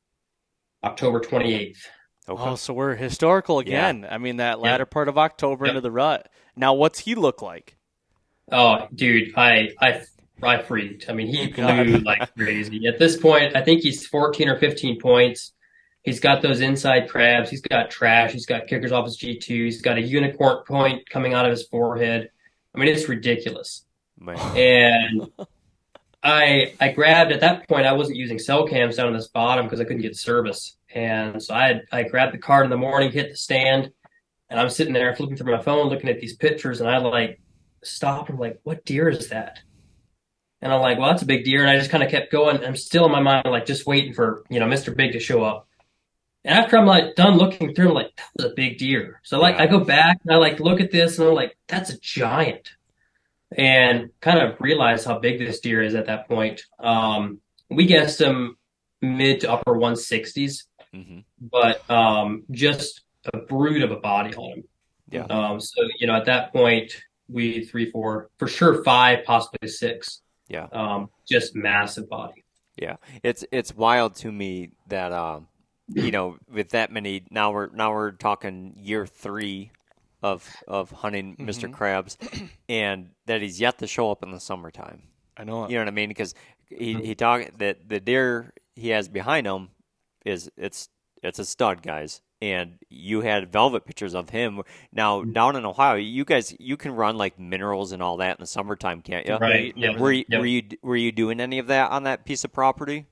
October 28th. Okay. Oh, so we're historical again. I mean, that latter Yep. part of October into Yep. the rut. Now, what's he look like? Oh, dude, I freaked. I mean, he God. blew like crazy. At this point, I think he's 14 or 15 points. He's got those inside crabs. He's got trash. He's got kickers off his G2. He's got a unicorn point coming out of his forehead. I mean, it's ridiculous. Man. And I grabbed, at that point, I wasn't using cell cams down on this bottom because I couldn't get service. And so I grabbed the card in the morning, hit the stand, and I'm sitting there flipping through my phone, looking at these pictures, and I like stopped. I'm like, what deer is that? And I'm like, well, that's a big deer. And I just kind of kept going. I'm still in my mind, like just waiting for, Mr. Big to show up. And after I'm like done looking through, I'm like, that was a big deer. So like Yeah. I go back and I like look at this and I'm like, that's a giant. And kind of realize how big this deer is at that point. We guessed him mid to upper 160s, hmm but just a brute of a body on him. Yeah. So at that point, we 3, 4, for sure 5, possibly 6. Yeah. Just massive body. Yeah. It's wild to me that with that many, now we're talking year 3 of hunting Mr. Krabs, and that he's yet to show up in the summertime. I know. You know what I mean? Because he talked that the deer he has behind him it's a stud, guys. And you had velvet pictures of him. Now down in Ohio, you can run like minerals and all that in the summertime, can't you? Right. Yeah. Were you doing any of that on that piece of property?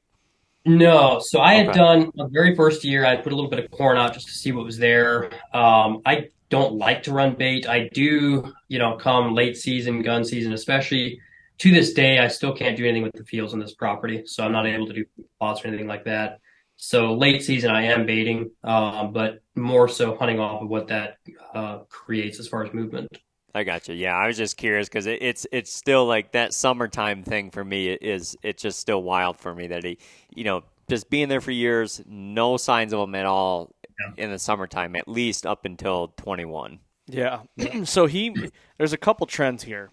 No. So I had Okay. done the very first year, I put a little bit of corn out just to see what was there. I don't like to run bait. I do, come late season, gun season, especially to this day, I still can't do anything with the fields on this property. So I'm not able to do plots or anything like that. So late season, I am baiting, but more so hunting off of what that creates as far as movement. I got you. Yeah, I was just curious because it's still like that summertime thing for me. It's just still wild for me that he, just being there for years, no signs of him at all Yeah. in the summertime, at least up until 21. Yeah. So there's a couple trends here.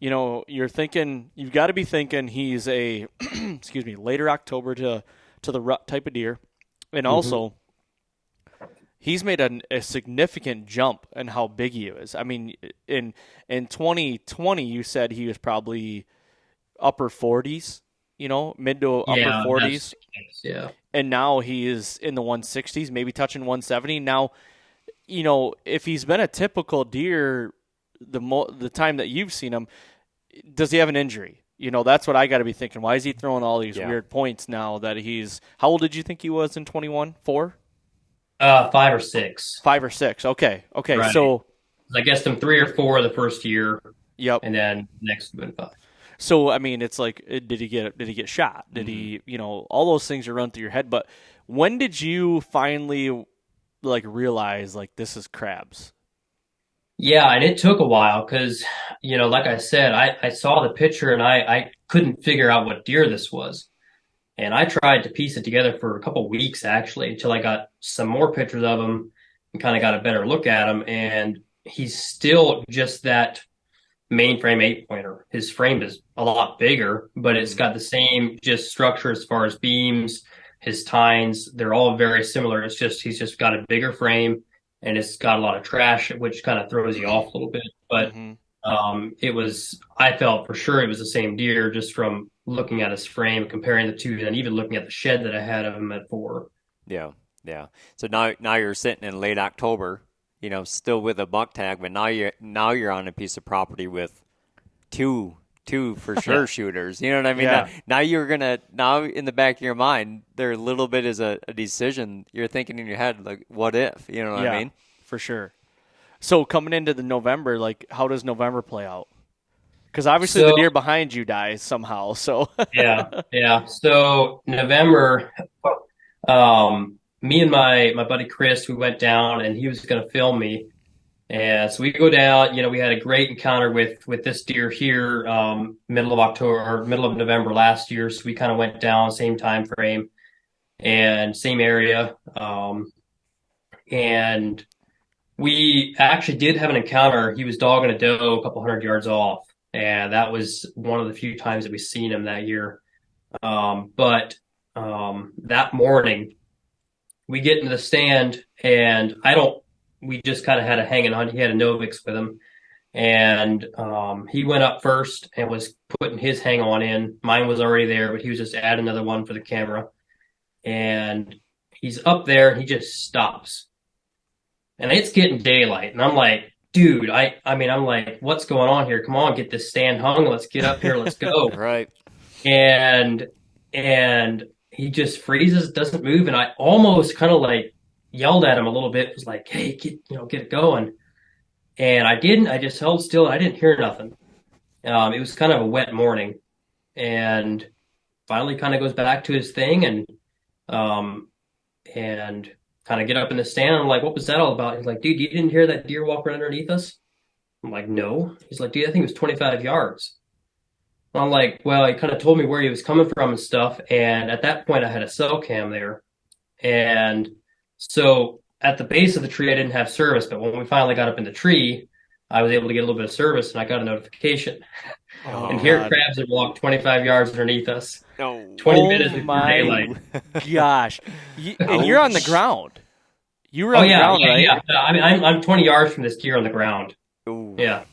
You're thinking you've got to be thinking he's a excuse me, later October to the rut type of deer, and also he's made a significant jump in how big he is. I mean, in 2020, you said he was probably upper 40s, mid to upper 40s, yeah. and now he is in the 160s, maybe touching 170. Now, if he's been a typical deer the time that you've seen him, does he have an injury? That's what I got to be thinking. Why is he throwing all these weird points now that he's – how old did you think he was in 21? 4? 5 or 6. 5 or 6. Okay. Right. So I guessed him 3 or 4 the first year. Yep. And then next been 5. So I mean, it's like, did he get shot? Did he, all those things are run through your head. But when did you finally realize this is crabs? Yeah, and it took a while because, like I said, I saw the picture and I couldn't figure out what deer this was. And I tried to piece it together for a couple of weeks, actually, until I got some more pictures of him and kind of got a better look at him. And he's still just that mainframe 8-pointer. His frame is a lot bigger, but it's got the same just structure as far as beams, his tines. They're all very similar. It's just he's just got a bigger frame. And it's got a lot of trash, which kind of throws you off a little bit. But I felt for sure it was the same deer just from looking at his frame, comparing the two, and even looking at the shed that I had of him at 4. Yeah. So now you're sitting in late October, still with a buck tag, but now you're on a piece of property with two for sure shooters. You know what I mean? Yeah. Now in the back of your mind, there a little bit is a decision. You're thinking in your head, like, what if? You know what I mean? For sure. So coming into the November, how does November play out? Because obviously the deer behind you dies somehow. So yeah. So November, me and my buddy Chris, we went down and he was going to film me. And so we go down, we had a great encounter with this deer here, middle of October or middle of November last year. So we kind of went down, same time frame and same area. And we actually did have an encounter. He was dogging a doe a couple 100 yards off. And that was one of the few times that we've seen him that year. But that morning we get into the stand and we just kind of had a hanging hunt. He had a Novix with him, and he went up first and was putting his hang on in. Mine was already there, but he was just adding another one for the camera. And he's up there and he just stops. And it's getting daylight. And I'm like, dude, I'm like, what's going on here? Come on, get this stand hung. Let's get up here. Let's go. Right. And he just freezes, doesn't move. And I almost kind of yelled at him a little bit. It was like, hey, get it going. And I didn't. I just held still. I didn't hear nothing. It was kind of a wet morning, and finally kind of goes back to his thing and kind of get up in the stand. I'm like, what was that all about? He's like, dude, you didn't hear that deer walk right underneath us? I'm like, no. He's like, dude, I think it was 25 yards. I'm like, well, he kind of told me where he was coming from and stuff. And at that point I had a cell cam there. And so at the base of the tree, I didn't have service, but when we finally got up in the tree, I was able to get a little bit of service, and I got a notification. And here crabs had walked 25 yards underneath us. 20 minutes before daylight. Gosh. And you're on the ground. You were on the ground, right? Yeah. I mean, I'm 20 yards from this deer on the ground. Ooh. Yeah.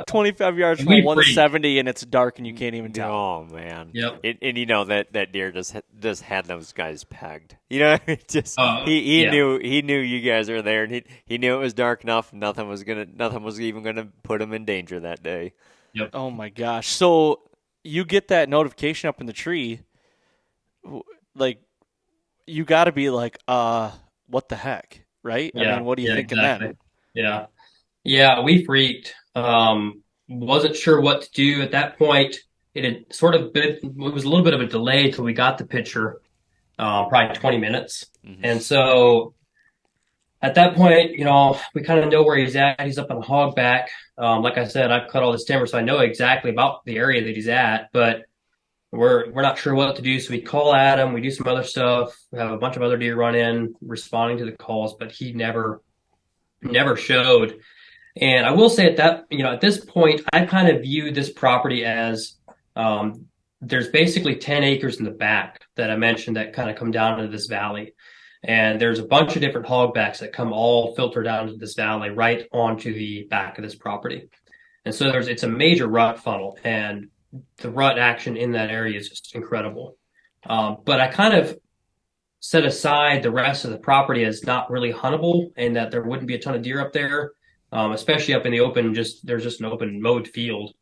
25 yards from 170, and it's dark, and you can't even tell. Oh man! Yep. And that deer just had those guys pegged. You know, he knew you guys were there, and he knew it was dark enough. Nothing was even gonna put him in danger that day. Yep. Oh my gosh! So you get that notification up in the tree, you got to be like, what the heck, right? Yeah. I mean, what are you thinking then? Yeah. Yeah, we freaked. Wasn't sure what to do at that point. It was a little bit of a delay till we got the picture, probably 20 minutes. Mm-hmm. And so at that point, we kind of know where he's at. He's up on Hogback. Like I said, I've cut all this timber, so I know exactly about the area that he's at. But we're not sure what to do. So we call Adam, we do some other stuff, we have a bunch of other deer run in responding to the calls, but he never showed. And I will say at this point, I kind of view this property as there's basically 10 acres in the back that I mentioned that kind of come down into this valley. And there's a bunch of different hogbacks that come all filter down into this valley right onto the back of this property. And so it's a major rut funnel, and the rut action in that area is just incredible. But I kind of set aside the rest of the property as not really huntable, and that there wouldn't be a ton of deer up there, especially up in the open. There's just an open mowed field,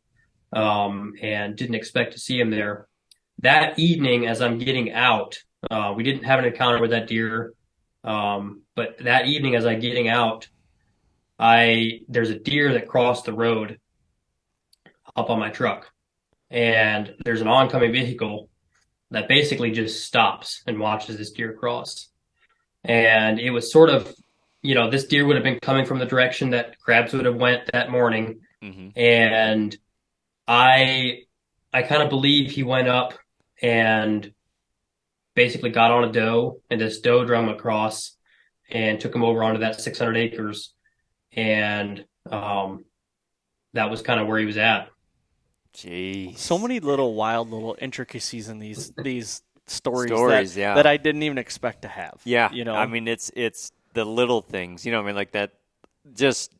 and didn't expect to see him there. That evening, as I'm getting out, we didn't have an encounter with that deer, but that evening, as I'm getting out, there's a deer that crossed the road up on my truck, and there's an oncoming vehicle that basically just stops and watches this deer cross. And it was sort of, this deer would have been coming from the direction that crabs would have went that morning. Mm-hmm. And I kind of believe he went up and basically got on a doe, and this doe drove him across and took him over onto that 600 acres. And that was kind of where he was at. Jeez. So many wild little intricacies in these stories that I didn't even expect to have. Yeah. I mean, it's the little things, like that. Just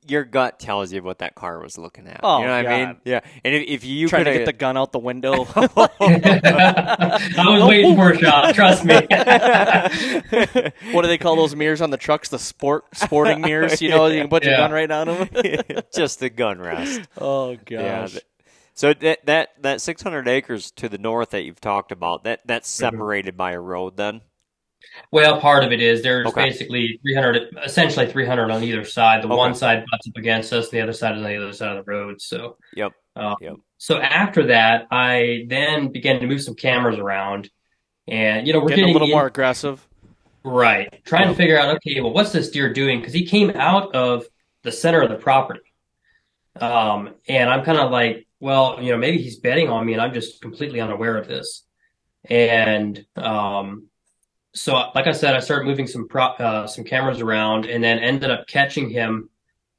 your gut tells you what that car was looking at. Oh, you know what I mean? Yeah. And if you trying to get the gun out the window. I was waiting for a shot. Trust me. What do they call those mirrors on the trucks? The sporting mirrors. You can put your gun right on them. Just the gun rest. Oh gosh. Yeah. So that 600 acres to the north that you've talked about, that's separated by a road then? Well, part of it is there's basically 300 on either side. The one side butts up against us, the other side is on the other side of the road. So Yep. So after that, I then began to move some cameras around, and we're getting a little more aggressive. Right. Trying to figure out, okay, well, what's this deer doing? Because he came out of the center of the property. And I'm kind of like, well, maybe he's betting on me and I'm just completely unaware of this. And so, like I said, I started moving some cameras around, and then ended up catching him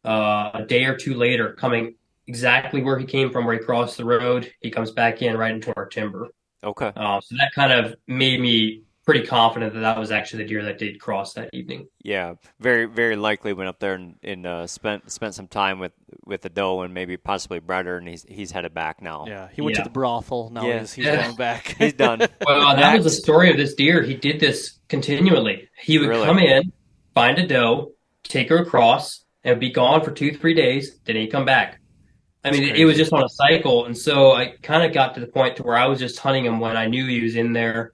a day or two later, coming exactly where he came from, where he crossed the road. He comes back in right into our timber. Okay. So that kind of made me pretty confident that was actually the deer that did cross that evening. Yeah, very, very likely went up there and spent some time with the doe and maybe possibly bred her, and he's headed back now. Yeah, he went to the brothel. Now he's going back. He's done. Well, that was the story of this deer. He did this continually. He would come in, find a doe, take her across, and be gone for 2-3 days. Then he'd come back. I mean, it was just on a cycle, and so I kind of got to the point to where I was just hunting him when I knew he was in there.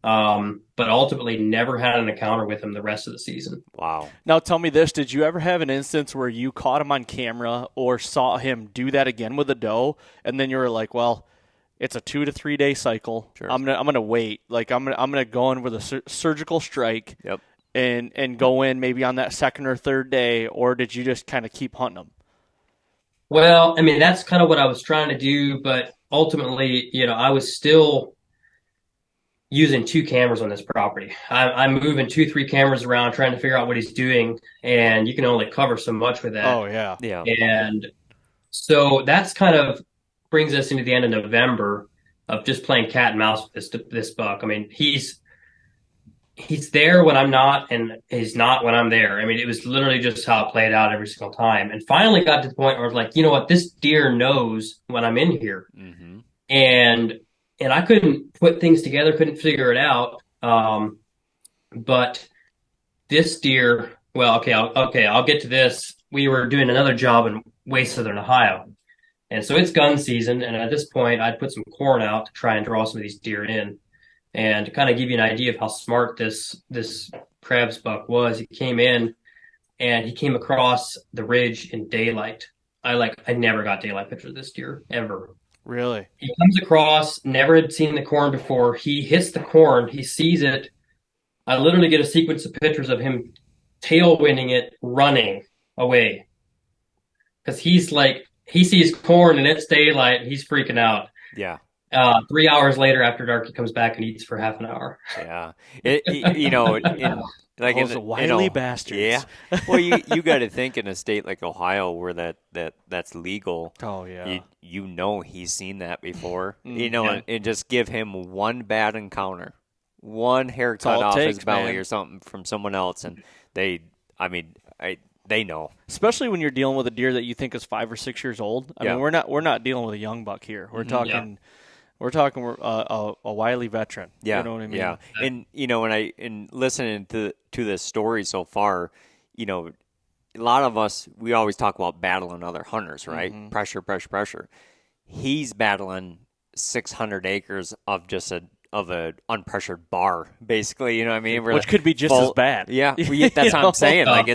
But ultimately never had an encounter with him the rest of the season. Wow. Now tell me this, did you ever have an instance where you caught him on camera or saw him do that again with a doe, and then you were like, well, it's a 2 to 3 day cycle. Sure. I'm gonna wait. Like I'm gonna go in with a surgical strike. Yep. And go in maybe on that second or third day, or did you just kind of keep hunting them? Well, I mean, that's kind of what I was trying to do, but ultimately, I was still using 2 cameras on this property. I'm moving 2-3 cameras around trying to figure out what he's doing, and you can only cover so much with that. Oh, yeah. And so that's kind of brings us into the end of November of just playing cat and mouse with this buck. I mean, he's there when I'm not, and he's not when I'm there. I mean, it was literally just how it played out every single time. And finally got to the point where I was like, you know what, this deer knows when I'm in here. Mm-hmm. And I couldn't put things together, couldn't figure it out. But this deer, well, I'll get to this. We were doing another job in way southern Ohio. And so it's gun season. And at this point, I'd put some corn out to try and draw some of these deer in. And to kind of give you an idea of how smart this Crabs buck was, he came in and he came across the ridge in daylight. I never got daylight pictures of this deer, ever. Really? He comes across, never had seen the corn before. He hits the corn, he sees it. I literally get a sequence of pictures of him tailwinding it, running away. Because he's like, he sees corn and it's daylight, and he's freaking out. Yeah. 3 hours later, after dark, he comes back and eats for half an hour. Yeah. In like Those wily yeah. bastards. Well, you got to think in a state like Ohio where that's legal. Oh yeah. He's seen that before. Yeah. And just give him one bad encounter, one haircut all it off takes, his belly man. or something from someone else, and they know. Especially when you're dealing with a deer that you think is 5 or 6 years old. I Yeah. mean, we're not dealing with a young buck here. We're talking a wily veteran. Yeah, You know what I mean? yeah. And when listening to this story so far, a lot of us, we always talk about battling other hunters, right? Mm-hmm. Pressure, pressure, pressure. He's battling 600 acres of just a unpressured bar, basically. You know what I mean? Which could be just as bad. Yeah, that's what I'm saying. know? Like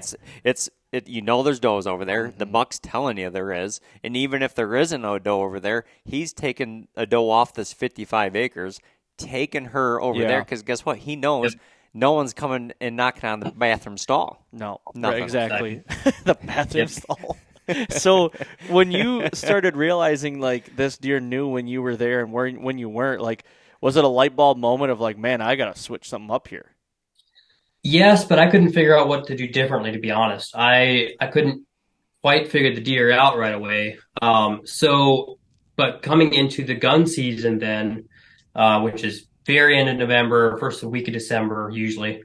there's does over there. The buck's telling you there is, and even if there isn't a doe over there, he's taking a doe off this 55 acres, taking her over there because guess what? He knows. No one's coming and knocking on the bathroom stall. No, Nothing. exactly. The bathroom stall. So when you started realizing like this deer knew when you were there and when you weren't, like, was it a light bulb moment of like, man, I gotta switch something up here? Yes, but I couldn't figure out what to do differently, to be honest. I couldn't quite figure the deer out right away. But coming into the gun season then, which is very end of November, first week of December usually.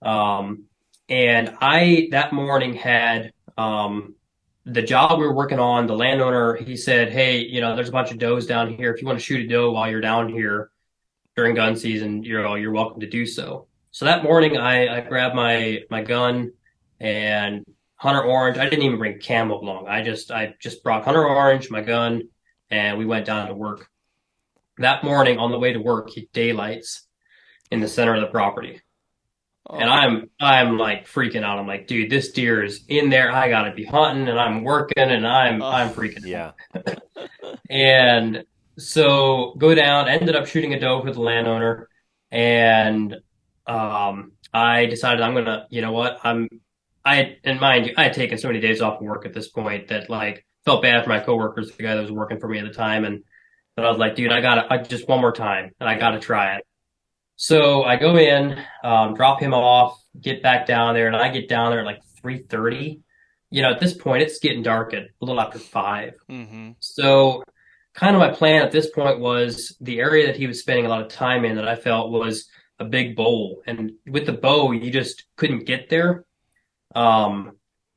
And I that morning had the job we were working on, the landowner, he said, hey, there's a bunch of does down here. If you want to shoot a doe while you're down here during gun season, you're welcome to do so. So that morning, I grabbed my gun and Hunter Orange. I didn't even bring camo along. I just brought Hunter Orange, my gun, and we went down to work. That morning, on the way to work, he daylights in the center of the property, and I'm like freaking out. I'm like, dude, this deer is in there. I gotta be hunting, and I'm working, and I'm freaking Yeah. out. And so go down. Ended up shooting a doe for the landowner, and I decided I'm gonna, you know what, and mind you, I had taken so many days off of work at this point that like felt bad for my coworkers, the guy that was working for me at the time, and but I was like, dude, I just one more time, and I gotta try it. So I go in, drop him off, get back down there, and I get down there at like 3:30. At this point, it's getting dark at a little after 5. Mm-hmm. So kind of my plan at this point was the area that he was spending a lot of time in that I felt was a big bowl. And with the bow, you just couldn't get there. But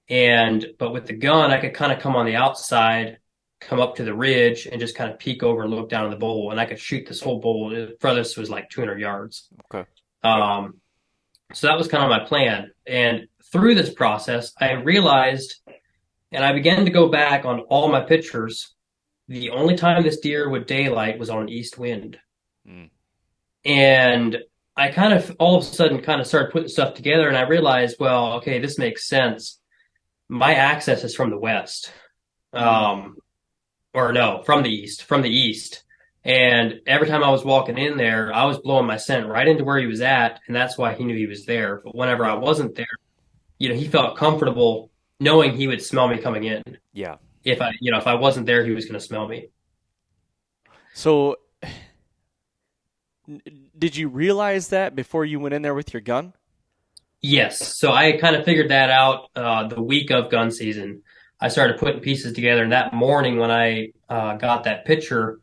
with the gun, I could kind of come on the outside, come up to the ridge and just kind of peek over and look down at the bowl. And I could shoot this whole bowl. The furthest was like 200 yards. Okay. So that was kind of my plan. And through this process, I realized, and I began to go back on all my pictures, the only time this deer would daylight was on an east wind. Mm. And I kind of all of a sudden kind of started putting stuff together, and I realized, well, okay, this makes sense. My access is from the west. Or no, from the east. And every time I was walking in there, I was blowing my scent right into where he was at, and that's why he knew he was there. But whenever I wasn't there, he felt comfortable knowing he would smell me coming in. Yeah. If I wasn't there, he was going to smell me. So, did you realize that before you went in there with your gun? Yes. So I kind of figured that out the week of gun season. I started putting pieces together, and that morning when I got that picture,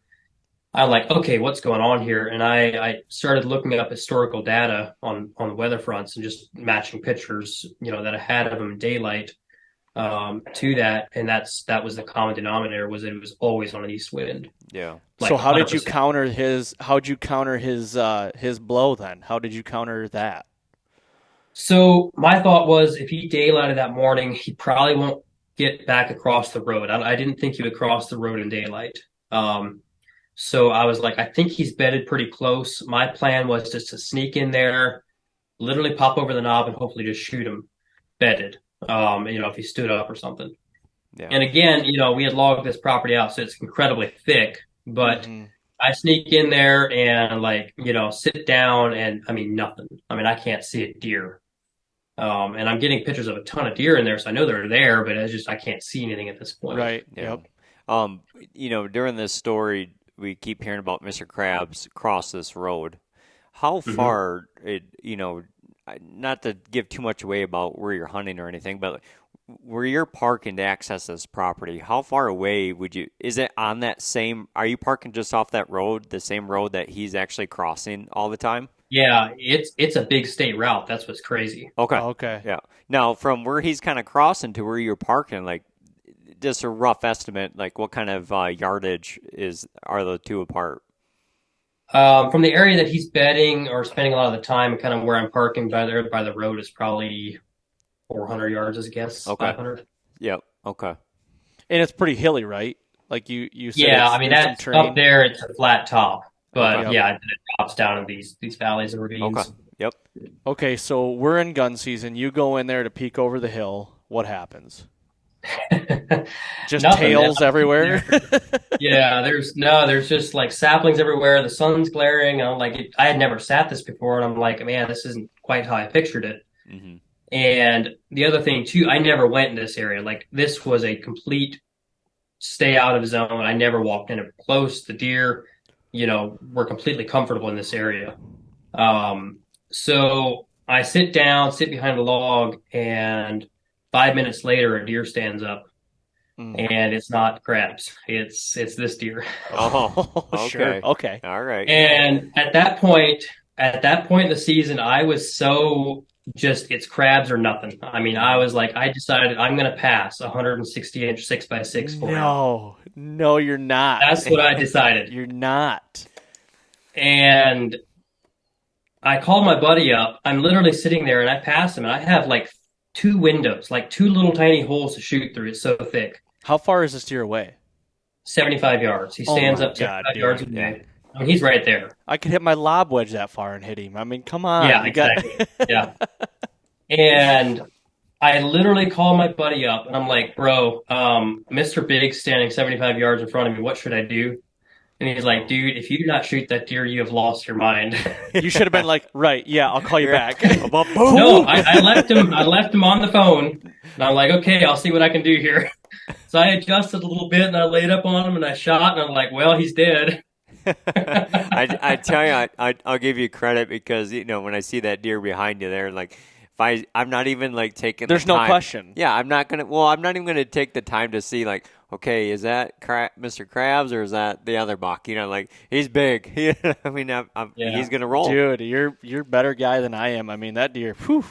I'm like, okay, what's going on here? And I started looking up historical data on the weather fronts and just matching pictures, that I had of them in daylight to that, and that was the common denominator, was it was always on an east wind. Yeah. Like so how 100%. did you counter his blow then? How did you counter that? So my thought was, if he daylighted that morning, he probably won't get back across the road. I didn't think he would cross the road in daylight. So I was like, I think he's bedded pretty close. My plan was just to sneak in there, literally pop over the knob, and hopefully just shoot him bedded. If he stood up or something. Yeah. And again, we had logged this property out, so it's incredibly thick. But I sneak in there and sit down, and I mean nothing. I mean, I can't see a deer. And I'm getting pictures of a ton of deer in there, so I know they're there, but I can't see anything at this point. Right. Yeah. Yep. During this story, we keep hearing about Mr. Krabs cross this road. How far not to give too much away about where you're hunting or anything, but where you're parking to access this property, how far away is it on that same, are you parking just off that road, the same road that he's actually crossing all the time? Yeah, it's a big state route. That's what's crazy. Okay. Okay. Yeah. Now, from where he's kind of crossing to where you're parking, like, just a rough estimate, like what kind of yardage are the two apart? From the area that he's bedding or spending a lot of the time, kind of where I'm parking by the road is probably 400 yards, I guess. Okay. 500. Yep. Okay. And it's pretty hilly, right? Like you said. Yeah, I mean there's some that's terrain. up there. It's a flat top, but Okay. yeah, it drops down in these valleys and ravines. Okay. Yep. Okay, so we're in gun season. You go in there to peek over the hill. What happens? Just Nothing, tails man. everywhere. Yeah, there's just like saplings everywhere. The sun's glaring. I'm like, I had never sat this before, and I'm like, man, this isn't quite how I pictured it. Mm-hmm. And the other thing too, I never went in this area. Like this was a complete stay out of zone. I never walked in it close. The deer, were completely comfortable in this area. So I sit behind a log, and 5 minutes later, a deer stands up. And it's not Krabs. It's this deer. Oh, okay. Sure. Okay. All right. And at that point in the season, I was so just it's Krabs or nothing. I mean, I was like, I decided I'm going to pass 160-inch 6x6 for him. No, you're not. That's what I decided. You're not. And I called my buddy up. I'm literally sitting there, and I pass him, and I have like two windows, like two little tiny holes to shoot through. It's so thick. How far is this deer away? 75 yards. He stands up 75 yards away. I mean, he's right there. I could hit my lob wedge that far and hit him. I mean, come on. Yeah, exactly. Yeah. And I literally call my buddy up, and I'm like, bro, Mr. Big's standing 75 yards in front of me. What should I do? And he's like, dude, if you do not shoot that deer, you have lost your mind. You should have been like, right, yeah, I'll call you back. No, I left him on the phone, and I'm like, okay, I'll see what I can do here. So I adjusted a little bit, and I laid up on him, and I shot, and I'm like, well, he's dead. I tell you, I'll give you credit because when I see that deer behind you there, like I'm not even like taking. There's the time. No question. Yeah, I'm not gonna. Well, I'm not even gonna take the time to see like, okay, is that Mr. Krabs or is that the other buck? Like he's big. I mean, he's gonna roll. Dude, you're a better guy than I am. I mean, that deer. Whew.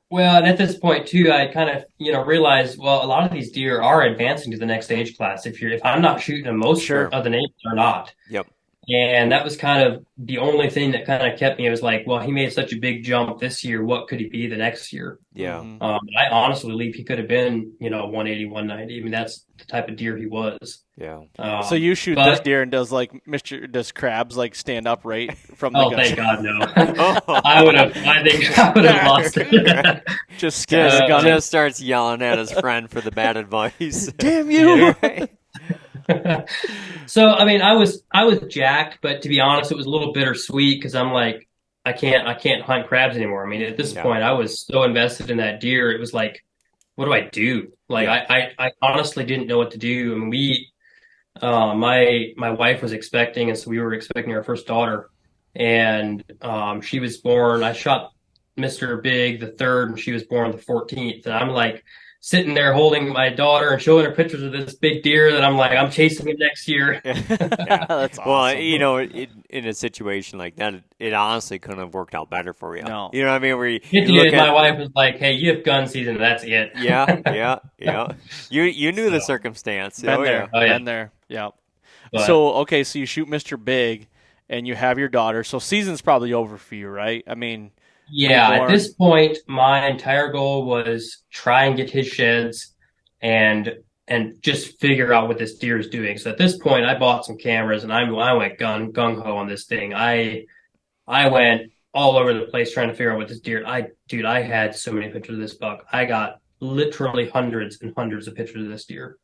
Well, and at this point too, I kind of realized, well, a lot of these deer are advancing to the next age class. If I'm not shooting them, most of the neighbors are not. Yep. And that was kind of the only thing that kind of kept me. It was like, well, he made such a big jump this year. What could he be the next year? Yeah. I honestly believe he could have been, 180, 190. I mean, that's the type of deer he was. Yeah. So you shoot this deer and does Krabs like stand upright from the gun? Thank God, no. I think I would have lost it. Just starts yelling at his friend for the bad advice. Damn you! Yeah. So, I mean, I was jacked, but to be honest, it was a little bittersweet because I'm like, I can't hunt Krabs anymore. I mean, at this point, I was so invested in that deer. It was like, what do I do? Like, I honestly didn't know what to do. I mean, my wife was expecting, and so we were expecting our first daughter, and she was born. I shot Mr. Big the 3rd, and she was born the 14th, and I'm like sitting there holding my daughter and showing her pictures of this big deer that I'm like, I'm chasing him next year. Yeah. That's awesome. Well, in a situation like that, it honestly couldn't have worked out better for you. No. You know what I mean? Where my wife was like, hey, you have gun season. That's it. Yeah. You knew the circumstance. Been there. Oh, yeah. Been there. Yeah. So you shoot Mr. Big and you have your daughter. So season's probably over for you, right? I mean... Yeah, at this point, my entire goal was try and get his sheds and just figure out what this deer is doing. So at this point, I bought some cameras and I went gung-ho on this thing. I went all over the place trying to figure out what this deer. I had so many pictures of this buck. I got literally hundreds and hundreds of pictures of this deer.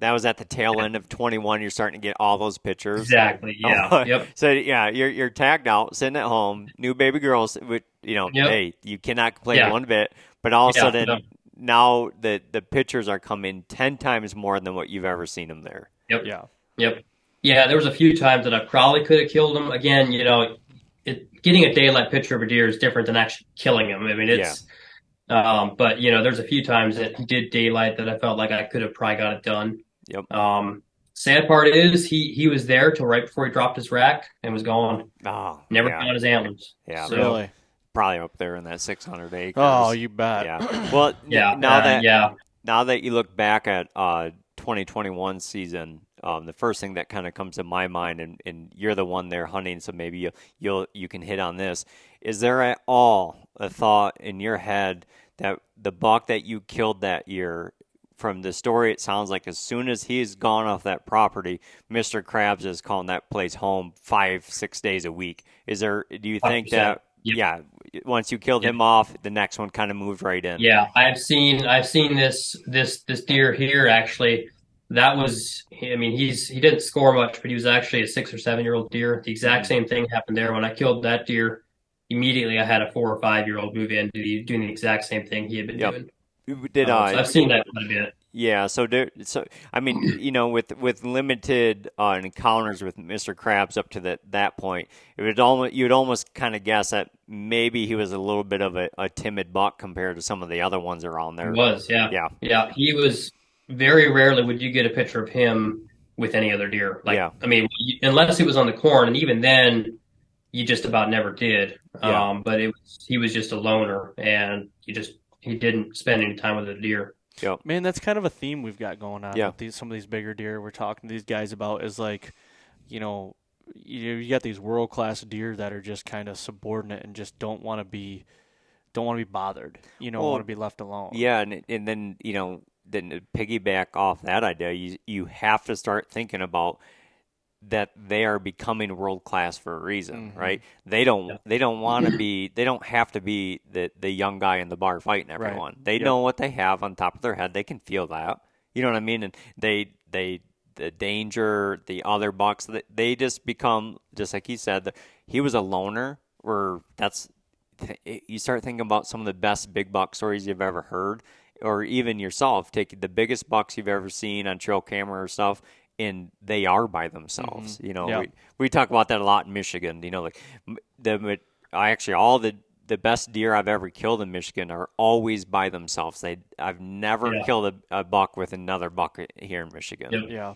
That was at the tail end of 21. You're starting to get all those pictures. Exactly. Yeah. Yep. So you're tagged out, sitting at home, new baby girls. Hey, you cannot complain one bit. But all of a sudden, now the pictures are coming 10 times more than what you've ever seen them there. Yep. Yeah. Yep. Yeah, there was a few times that I probably could have killed him. Again, getting a daylight picture of a deer is different than actually killing him. I mean, Yeah. but there's a few times that he did daylight that I felt like I could have probably got it done. Yep. Sad part is he was there till right before he dropped his rack and was gone. Oh, Never yeah. found his antlers. Yeah. So, Really? Probably up there in that 600 acres. Oh, you bet. Yeah. Well, yeah, now that you look back at 2021 season, the first thing that kind of comes to my mind, and you're the one there hunting, so maybe you can hit on this. Is there at all a thought in your head that the buck that you killed that year, from the story, it sounds like as soon as he's gone off that property, Mr. Krabs is calling that place home 5-6 days a week. Do you think 100%. that, Yep. yeah, once you killed him off, the next one kind of moved right in? Yeah, I've seen this deer here actually. That was, I mean, he didn't score much, but he was actually a 6 or 7 year old deer. The exact same thing happened there. When I killed that deer, immediately I had a 4 or 5 year old move in doing the exact same thing he had been Yep. doing. Did So I? I've seen that quite a bit. Yeah, so I mean, with limited encounters with Mr. Krabs up to that point, you'd almost kind of guess that maybe he was a little bit of a timid buck compared to some of the other ones around He there. was, yeah. Yeah, Yeah, he was very rarely would you get a picture of him with any other deer. Like, yeah, I mean, unless it was on the corn, and even then, you just about never did. yeah. But he was just a loner, and he didn't spend any time with a deer. Yep. Man, that's kind of a theme we've got going on Yeah. with some of these bigger deer we're talking to these guys about is like, you know, you got these world class deer that are just kind of subordinate and just don't want to be bothered. Well, Want to be left alone. Yeah, and then then to piggyback off that idea, you have to start thinking about that they are becoming world class for a reason, right? They don't want to be, they don't have to be the young guy in the bar fighting everyone. They know what they have on top of their head. They can feel that. You know what I mean? And the danger, the other bucks, they just become, just like he said, he was a loner. Or you start thinking about some of the best big buck stories you've ever heard, or even yourself. Take the biggest bucks you've ever seen on trail camera or stuff, and they are by themselves. We talk about that a lot in Michigan. Like all the best deer I've ever killed in Michigan are always by themselves. I've never killed a buck with another buck here in Michigan. Yep. Yeah.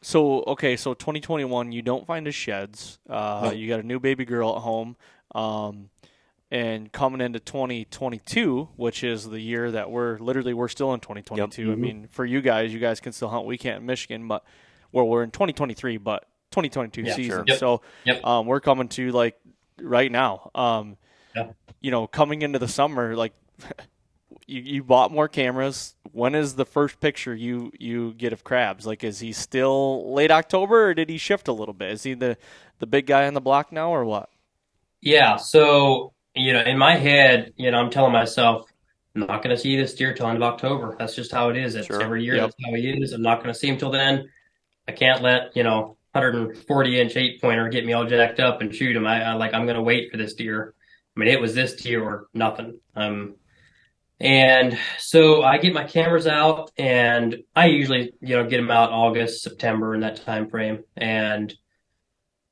So 2021, you don't find his sheds. You got a new baby girl at home, and coming into 2022, which is the year that we're still in 2022. Yep. I mean, for you guys can still hunt. We can't in Michigan, but we're in 2023, but 2022 season. Sure. Yep. So Yep. we're coming to like right now. Coming into the summer, like you bought more cameras. When is the first picture you get of Krabs? Like, is he still late October, or did he shift a little bit? Is he the big guy on the block now, or what? Yeah. So, in my head, I'm telling myself, I'm not going to see this deer till end of October. That's just how it is. It's Sure. every year. Yep. That's how he is. I'm not going to see him till then. I can't let 140-inch 8-pointer get me all jacked up and shoot him. I'm going to wait for this deer. I mean, it was this deer or nothing. And so I get my cameras out, and I usually get them out August, September, in that time frame. And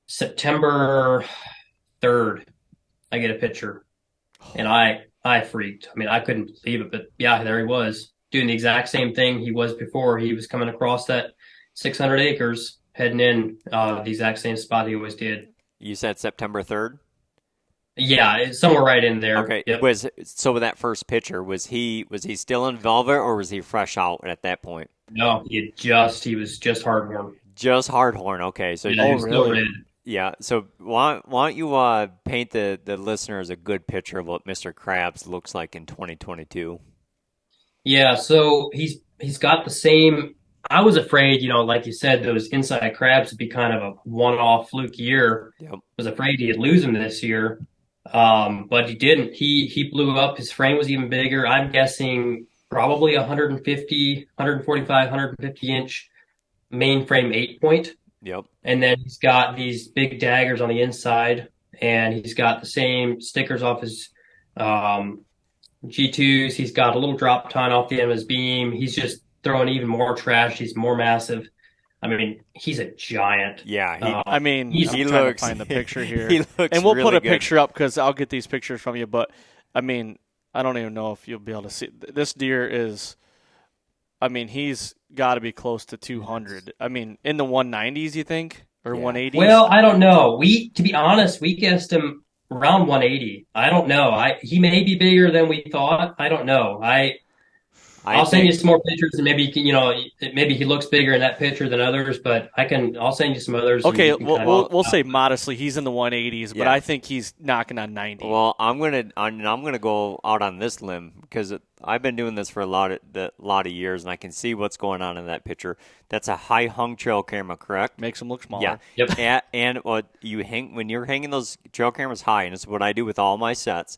September 3rd, I get a picture, and I freaked. I mean, I couldn't believe it, but yeah, there he was doing the exact same thing he was before. He was coming across that 600 acres, heading in the exact same spot he always did. You said September 3rd? Yeah, it's somewhere right in there. Okay. Yep. With that first picture, was he still in velvet, or was he fresh out at that point? No, he was just hardworn. Just hardhorn. Okay. So Yeah, he was still red. yeah. So why don't you paint the listeners a good picture of what Mr. Krabs looks like in 2022? Yeah, so he's got the same. I was afraid, like you said, those inside crabs would be kind of a one-off fluke year. Yep. I was afraid he'd lose him this year, but he didn't. He blew up. His frame was even bigger. I'm guessing probably 150, 145, 150-inch mainframe 8-point. Yep. And then he's got these big daggers on the inside, and he's got the same stickers off his G2s. He's got a little drop tine off the end of his beam. He's just throwing even more trash. He's more massive. I mean, he's a giant. Yeah, I mean, He's- I'm he trying looks- to find the picture here. he looks and we'll really put a good. picture up because I'll get these pictures from you. But, I mean, I don't even know if you'll be able to see. This deer is, I mean, he's got to be close to 200. I mean, in the 190s, you think? Or Yeah. 180s? Well, I don't know. To be honest, we guessed him around 180. I don't know. He may be bigger than we thought. I don't know. I'll send you some more pictures, and maybe you can, maybe he looks bigger in that picture than others. But I'll send you some others. and Okay, you can kind of- we'll say modestly he's in the 180s, but Yeah. I think he's knocking on 90. Well, I'm gonna go out on this limb because I've been doing this for a lot of years, and I can see what's going on in that picture. That's a high hung trail camera, correct? Makes him look smaller. Yeah. Yep. And what when you're hanging those trail cameras high, and it's what I do with all my sets.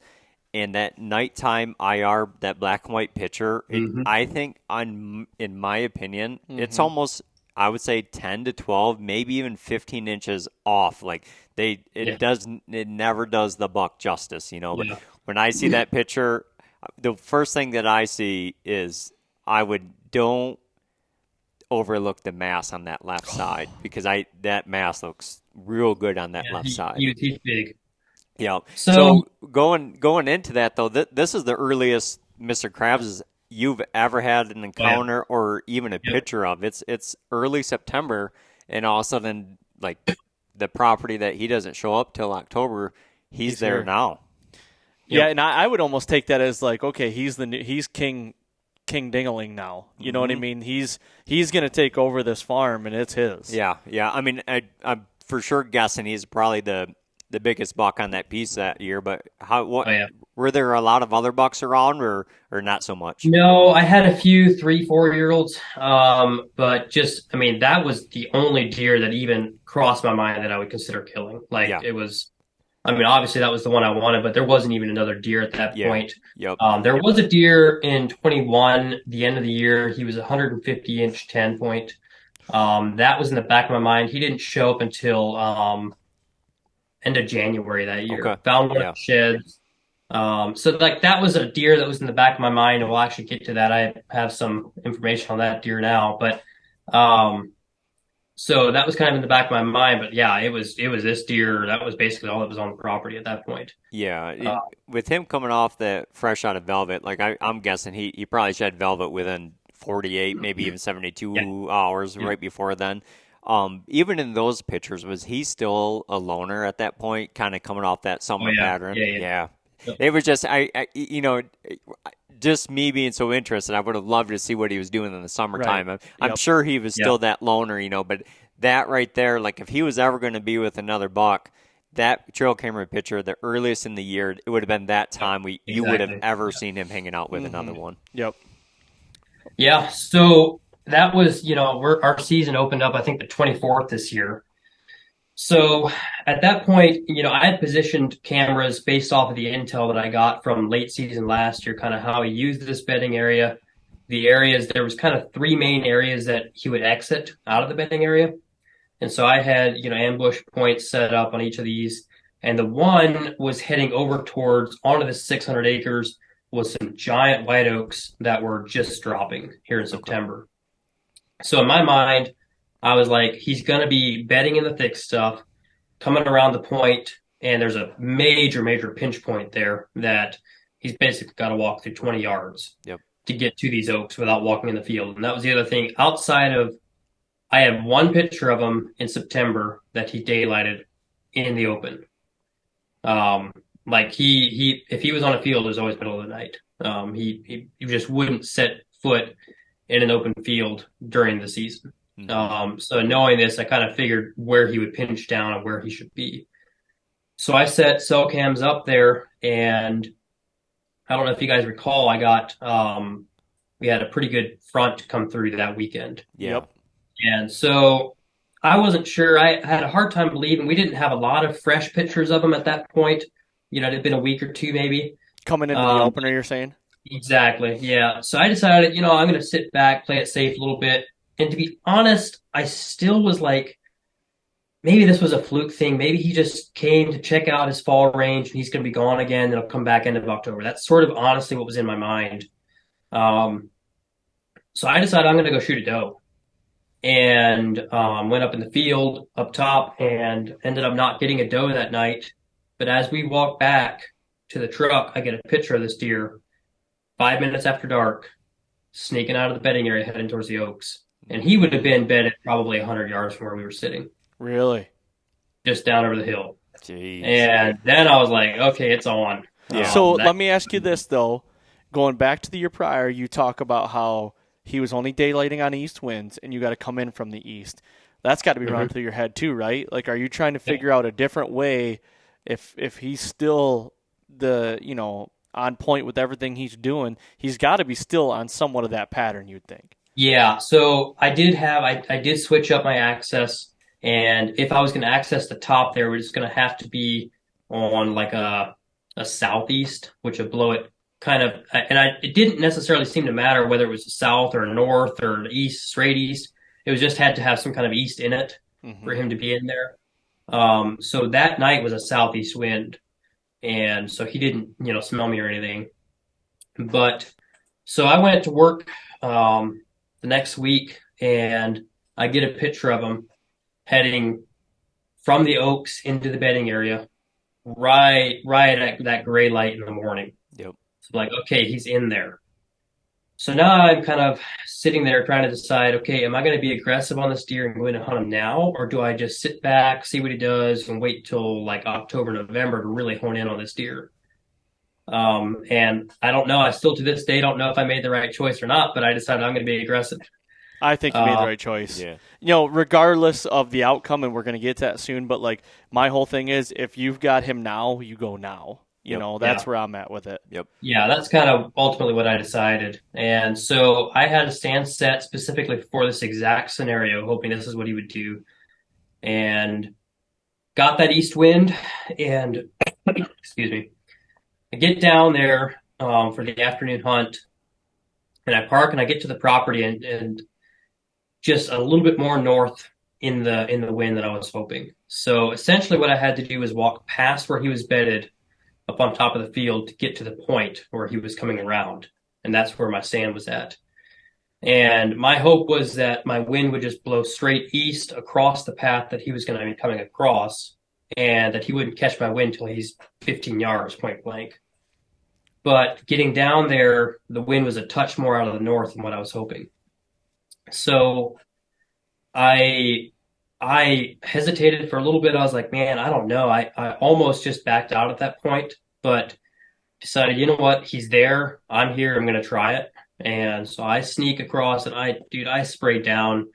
And that nighttime IR, that black and white picture, I think, in my opinion, it's almost, I would say, 10 to 12, maybe even 15 inches off. Like it never does the buck justice, But Yeah. when I see that picture, the first thing that I see is don't overlook the mass on that left side because that mass looks real good on that left side. He's big. Yeah. So- going into that though, this is the earliest Mr. Krabs you've ever had an encounter or even a picture of. It's early September, and all of a sudden, like the property that he doesn't show up till October, he's there here. now. Yeah, and I would almost take that as like, okay, he's King Dingaling now. You know what I mean? He's going to take over this farm, and it's his. Yeah. I mean, I'm for sure guessing he's probably the biggest buck on that piece that year. But were there a lot of other bucks around, or not so much? No, I had a few 3-4-year-olds, but that was the only deer that even crossed my mind that I would consider killing. It was, obviously that was the one I wanted, but there wasn't even another deer at that point. Yep. There was a deer in 21, the end of the year. He was 150-inch 10 point. That was in the back of my mind. He didn't show up until end of January that year. Okay. Found one of the sheds. So that was a deer that was in the back of my mind, and we'll actually get to that. I have some information on that deer now, but so that was kind of in the back of my mind. But yeah, it was this deer. That was basically all that was on the property at that point. Yeah, with him coming off the fresh out of velvet, like I'm guessing he probably shed velvet within 48, maybe even 72 hours right before then. Even in those pictures, was he still a loner at that point, kind of coming off that summer pattern? Yeah. It was just, just me being so interested, I would have loved to see what he was doing in the summertime. Right. I'm sure he was still that loner, but that right there, like if he was ever going to be with another buck, that trail camera picture, the earliest in the year, it would have been that time you would have ever seen him hanging out with another one. Yep. Yeah. So that was, our season opened up, I think, the 24th this year. So at that point, I had positioned cameras based off of the intel that I got from late season last year, kind of how he used this bedding area. The areas, there was kind of 3 main areas that he would exit out of the bedding area. And so I had, ambush points set up on each of these. And the one was heading over towards, onto the 600 acres, was some giant white oaks that were just dropping here in September. So in my mind, I was like, he's going to be bedding in the thick stuff, coming around the point, and there's a major, major pinch point there that he's basically got to walk through 20 yards to get to these oaks without walking in the field. And that was the other thing. Outside of, I had one picture of him in September that he daylighted in the open. If he was on a field, it was always middle of the night. He just wouldn't set foot in an open field during the season. So knowing this, I kind of figured where he would pinch down and where he should be. So I set cell cams up there, and I don't know if you guys recall, we had a pretty good front come through that weekend. Yep. And so I wasn't sure. I had a hard time believing we didn't have a lot of fresh pictures of him at that point. It had been a week or two maybe. Coming into the opener, you're saying? Exactly, yeah. So I decided, I'm going to sit back, play it safe a little bit. And to be honest, I still was like, maybe this was a fluke thing. Maybe he just came to check out his fall range and he's going to be gone again. And he'll come back end of October. That's sort of honestly what was in my mind. So I decided I'm going to go shoot a doe. and went up in the field up top and ended up not getting a doe that night. But as we walk back to the truck, I get a picture of this deer 5 minutes after dark, sneaking out of the bedding area heading towards the oaks. And he would have been bedded probably 100 yards from where we were sitting, Really? just down over the hill. Jeez. And then I was like, okay, it's on. Yeah. So let me ask you this, though. Going back to the year prior, you talk about how he was only daylighting on east winds, and you got to come in from the east. That's got to be running through your head too, right? Like, are you trying to figure out a different way if he's still on point with everything he's doing? He's got to be still on somewhat of that pattern, you'd think. Yeah, so I did switch up my access, and if I was going to access the top there, we're just going to have to be on like a southeast, which would blow it kind of, it didn't necessarily seem to matter whether it was south or north or east, straight east. It was just had to have some kind of east in it for him to be in there. So that night was a southeast wind, and so he didn't, smell me or anything. But so I went to work the next week, and I get a picture of him heading from the oaks into the bedding area, right at that gray light in the morning. Yep. So like, okay, he's in there. So now I'm kind of sitting there trying to decide, okay, am I going to be aggressive on this deer and go in and hunt him now? Or do I just sit back, see what he does, and wait till like October, November to really hone in on this deer? And I don't know. I still to this day don't know if I made the right choice or not, but I decided I'm going to be aggressive. I think you made the right choice. Yeah. Regardless of the outcome, and we're going to get to that soon, but like my whole thing is if you've got him now, you go now. That's where I'm at with it. Yep. Yeah, that's kind of ultimately what I decided. And so I had a stand set specifically for this exact scenario, hoping this is what he would do. And got that east wind and, excuse me, I get down there for the afternoon hunt, and I park and I get to the property and just a little bit more north in the wind than I was hoping. So essentially what I had to do was walk past where he was bedded up on top of the field to get to the point where he was coming around. And that's where my stand was at. And my hope was that my wind would just blow straight east across the path that he was going to be coming across, and that he wouldn't catch my wind till he's 15 yards point blank. But getting down there, the wind was a touch more out of the north than what I was hoping. So I hesitated for a little bit. I was like, man, I don't know. I almost just backed out at that point, but decided, you know what? He's there. I'm here. I'm going to try it. And so I sneak across, and I sprayed down.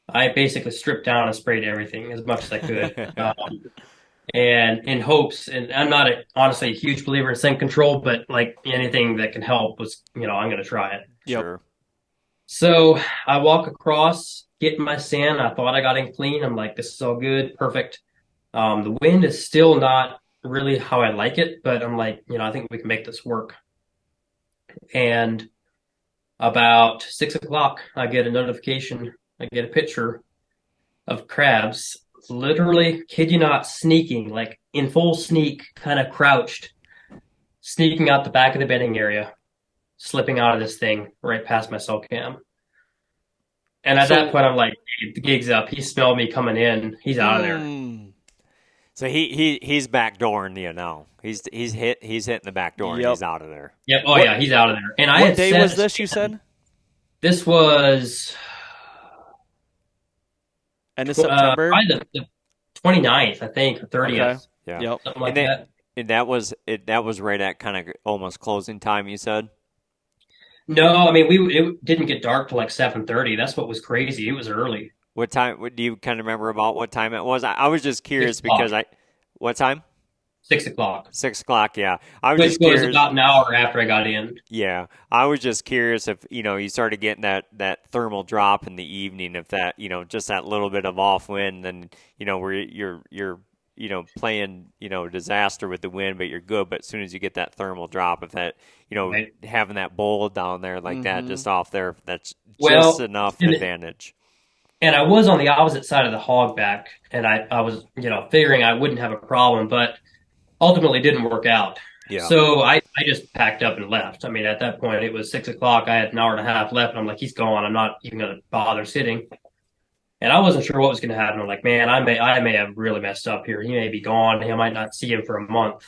I basically stripped down and sprayed everything as much as I could. And in hopes, and I'm not honestly a huge believer in scent control, but like anything that can help was, I'm going to try it. Yep. Sure. So I walk across, get my stand. I thought I got in clean. I'm like, this is all good. Perfect. The wind is still not really how I like it, but I'm like, I think we can make this work. And about 6 o'clock, I get a notification. I get a picture of crabs, literally, kid you not, sneaking, like in full sneak, kind of crouched, sneaking out the back of the bedding area, slipping out of this thing right past my cell cam. And at that point, I'm like, hey, the gig's up. He smelled me coming in. He's out of there. So he's backdooring you now. He's hitting the back door and he's out of there. Yep. Oh yeah, he's out of there. And what day was this? You said this was end of September. The 29th, I think, or 30th. Okay. Yeah. Yep. Something like that. And that was right at kind of almost closing time. You said. No, I mean it didn't get dark till like 7:30. That's what was crazy. It was early. What time? Do you kind of remember about what time it was? I was just curious because what time? 6 o'clock. 6 o'clock. Yeah, I was Which just curious. was about an hour after I got in. Yeah, I was just curious if you started getting that thermal drop in the evening, if that just that little bit of off wind, then where you're playing disaster with the wind, but you're good. But as soon as you get that thermal drop, if that Right. having that bowl down there like that just off there, that's Well, just enough advantage. And I was on the opposite side of the hog back, and I was figuring I wouldn't have a problem, but ultimately didn't work out. Yeah. So I just packed up and left. I mean, at that point, it was 6 o'clock. I had an hour and a half left, and I'm like, he's gone. I'm not even going to bother sitting. And I wasn't sure what was going to happen. I'm like, man, I may have really messed up here. He may be gone. I might not see him for a month.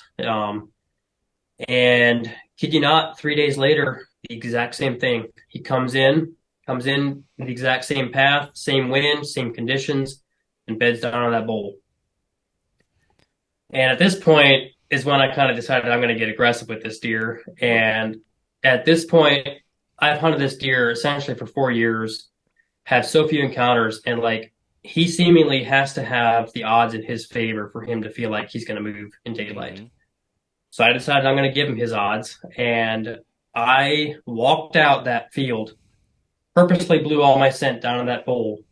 And kid you not, 3 days later, the exact same thing. He comes in the exact same path, same wind, same conditions, and beds down on that bowl. And at this point is when I kind of decided I'm going to get aggressive with this deer. And at this point, I've hunted this deer essentially for 4 years, had so few encounters, and like he seemingly has to have the odds in his favor for him to feel like he's going to move in daylight. Mm-hmm. So I decided I'm going to give him his odds. And I walked out that field, purposely blew all my scent down in that bowl,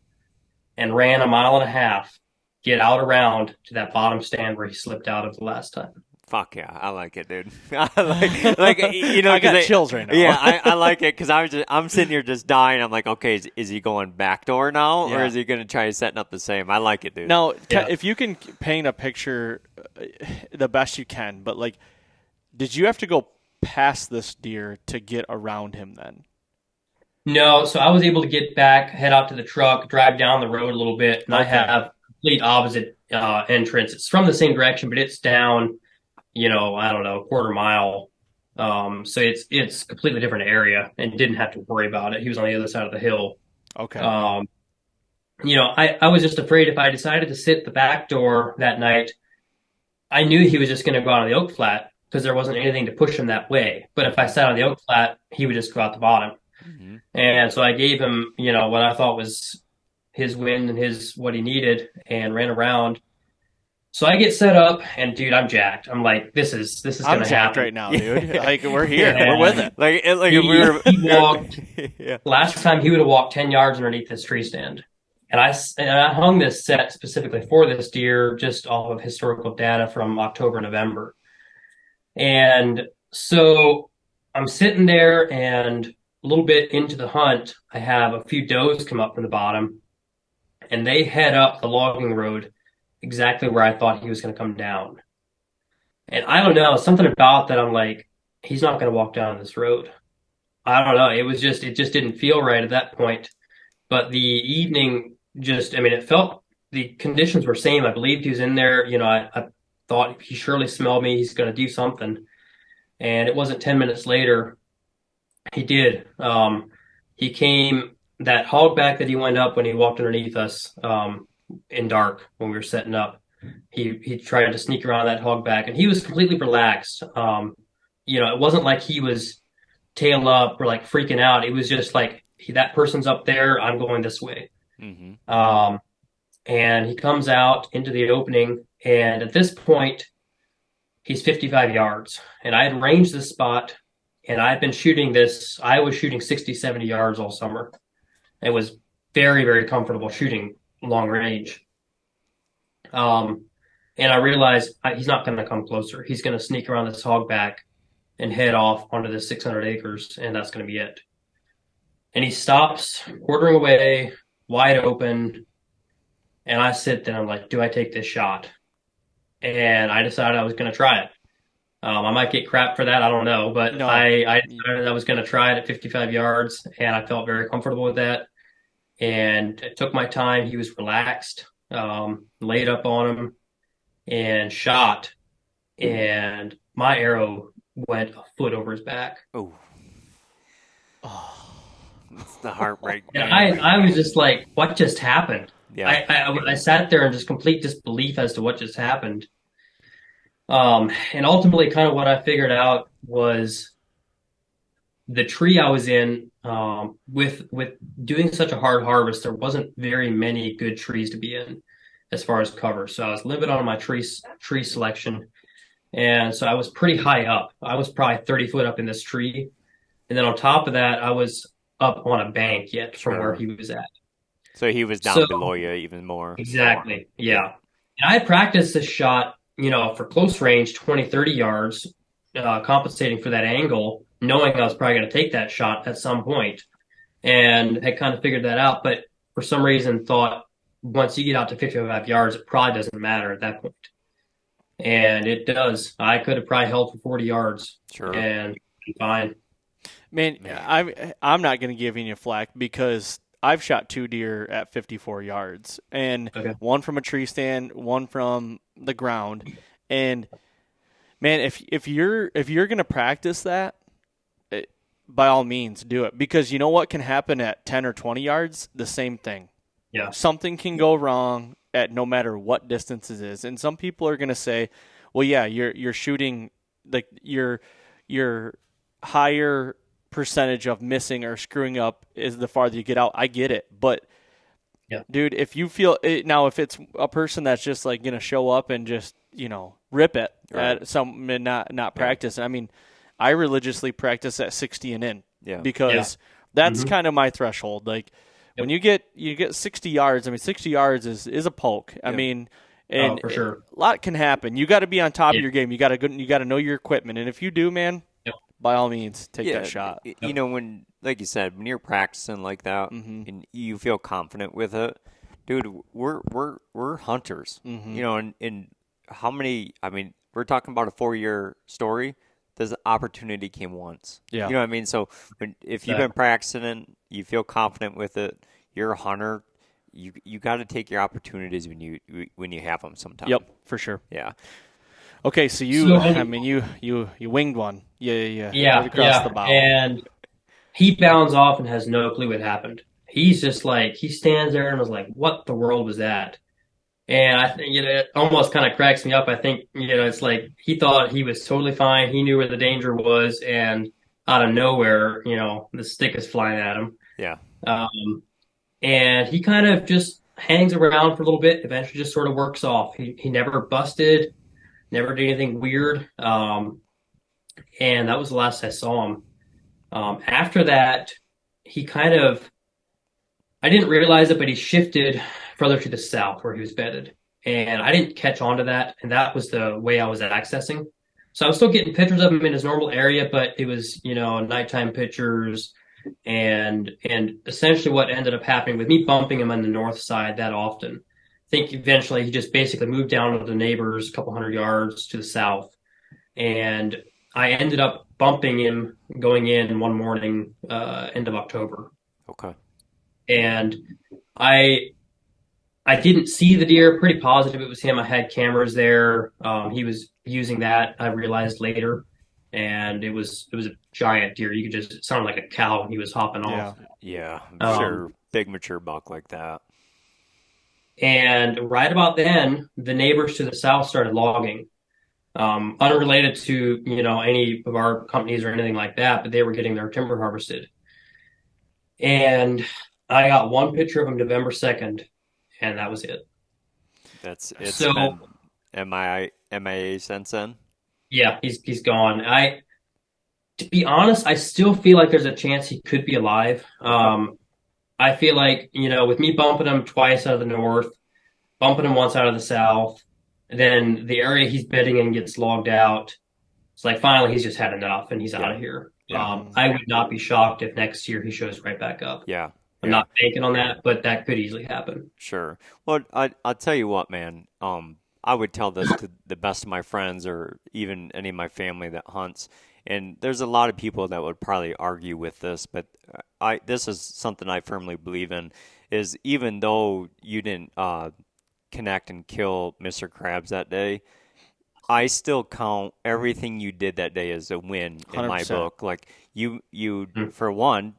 and ran a mile and a half, get out around to that bottom stand where he slipped out of the last time. Fuck yeah, I like it, dude. I like you know, I got chills right now. Yeah, I like it because I'm sitting here just dying. I'm like, okay, is he going backdoor now, or is he going to try setting up the same? I like it, dude. Now, if you can paint a picture the best you can, but like, did you have to go past this deer to get around him then? No, so I was able to get back, head out to the truck, drive down the road a little bit, and I have complete opposite entrance. It's from the same direction, but it's down, I don't know, a quarter mile. So it's completely different area, and didn't have to worry about it. He was on the other side of the hill. Okay. I was just afraid if I decided to sit the back door that night, I knew he was just going to go out on the oak flat because there wasn't anything to push him that way. But if I sat on the oak flat, he would just go out the bottom. Mm-hmm. And so I gave him, what I thought was his wind and what he needed, and ran around. So I get set up, and dude, I'm jacked. I'm like, this is going to happen. I'm jacked right now, dude. Like, we're here. We're with it. Like if we were. He walked. Last time he would have walked 10 yards underneath this tree stand. And I hung this set specifically for this deer just off of historical data from October, November. And so I'm sitting there, and a little bit into the hunt, I have a few does come up from the bottom, and they head up the logging road exactly where I thought he was going to come down. And I don't know, something about that. I'm like, he's not going to walk down this road. I don't know. It just didn't feel right at that point. But the evening it felt the conditions were same. I believed he was in there. I thought he surely smelled me. He's going to do something. And it wasn't 10 minutes later. He did. He came, that hog back that he went up when he walked underneath us in dark when we were setting up. He tried to sneak around that hog back, and he was completely relaxed. It wasn't like he was tail up or like freaking out. It was just like, that person's up there, I'm going this way. Mm-hmm. And he comes out into the opening, and at this point, he's 55 yards. And I had ranged this spot, and I've been shooting this. I was shooting 60, 70 yards all summer. It was very, very comfortable shooting long range. And I realized he's not going to come closer. He's going to sneak around this hog back and head off onto the 600 acres, and that's going to be it. And he stops, quartering away, wide open. And I sit there, I'm like, do I take this shot? And I decided I was going to try it. I might get crap for that, I don't know. But no. I decided I was going to try it at 55 yards, and I felt very comfortable with that. And it took my time. He was relaxed, laid up on him, and shot. And my arrow went a foot over his back. Oh. It's the heartbreak. And I was just like, what just happened? Yeah. I sat there in just complete disbelief as to what just happened. And ultimately kind of what I figured out was the tree I was in, with doing such a hard harvest, there wasn't very many good trees to be in as far as cover. So I was limited on my tree selection. And so I was pretty high up. I was probably 30 foot up in this tree. And then on top of that, I was up on a bank yet from where he was at. So he was down below you even more. Exactly. Yeah. And I practiced this shot, for close range, 20, 30 yards, compensating for that angle, knowing I was probably going to take that shot at some point, and had kind of figured that out. But for some reason thought once you get out to 55 yards, it probably doesn't matter at that point. And it does. I could have probably held for 40 yards. Sure. And be fine. Man, I'm not going to give you flack because I've shot 2 deer at 54 yards, and Okay. one from a tree stand, one from the ground. And man, if you're gonna practice that, by all means do it, because you know what can happen at 10 or 20 yards? The same thing. Yeah. Something can go wrong at no matter what distance it is. And some people are gonna say, well, yeah, you're shooting like your higher percentage of missing or screwing up is the farther you get out. I get it, but Yeah. dude, if you feel it, now, if it's a person that's just like gonna show up and just rip it Right. at some and not practice. I mean, I religiously practice at 60 and in because that's kind of my threshold. Like when you get 60 yards, I mean, 60 yards is a poke. I mean, and for sure. a lot can happen. You got to be on top of your game. You got to know your equipment, and if you do, man, by all means, take that shot. You know, when, like you said, when you're practicing like that and you feel confident with it, dude, we're hunters. You know, and how many? I mean, we're talking about a 4-year story. The opportunity came once. Yeah. You know what I mean? So if you've been practicing and you feel confident with it, you're a hunter. You got to take your opportunities when you have them sometimes. Yep, for sure. Yeah. Okay, so you winged one. Yeah. Right across the bow. And he bounds off and has no clue what happened. He's just like, he stands there and was like, what the world was that? And I think it almost kind of cracks me up. I think, it's like he thought he was totally fine. He knew where the danger was, and out of nowhere, the stick is flying at him. Yeah. And he kind of just hangs around for a little bit, eventually just sort of works off. He never busted, never did anything weird. And that was the last I saw him. After that, he kind of, I didn't realize it, but he shifted further to the south where he was bedded. And I didn't catch on to that. And that was the way I was accessing. So I was still getting pictures of him in his normal area, but it was, nighttime pictures. And essentially what ended up happening with me bumping him on the north side that often, I think eventually he just basically moved down to the neighbors a couple hundred yards to the south. And I ended up bumping him going in one morning, end of October. Okay. And I didn't see the deer, pretty positive it was him. I had cameras there. He was using that, I realized later. And it was a giant deer. You could just, it sounded like a cow when he was hopping off. Yeah, I'm sure. Big mature buck like that. And right about then, the neighbors to the south started logging. Unrelated to, any of our companies or anything like that, but they were getting their timber harvested. And I got one picture of him November 2nd, and that was it. It's been MIA since then? Yeah, he's gone. To be honest, I still feel like there's a chance he could be alive. I feel like, with me bumping him twice out of the north, bumping him once out of the south, and then the area he's bedding in gets logged out. It's like finally he's just had enough and he's out of here. Yeah. I would not be shocked if next year he shows right back up. Yeah. I'm not banking on that, but that could easily happen. Sure. Well, I'll tell you what, man. I would tell this to the best of my friends or even any of my family that hunts. And there's a lot of people that would probably argue with this, but this is something I firmly believe in, is even though you didn't connect and kill Mr. Krabs that day, I still count everything you did that day as a win in 100%. my book. Like you for one,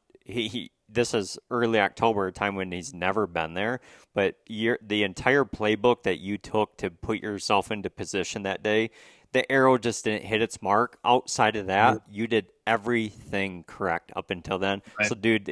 this is early October, a time when he's never been there, but the entire playbook that you took to put yourself into position that day, the arrow just didn't hit its mark. Outside of that, you did everything correct up until then. Right. So, dude,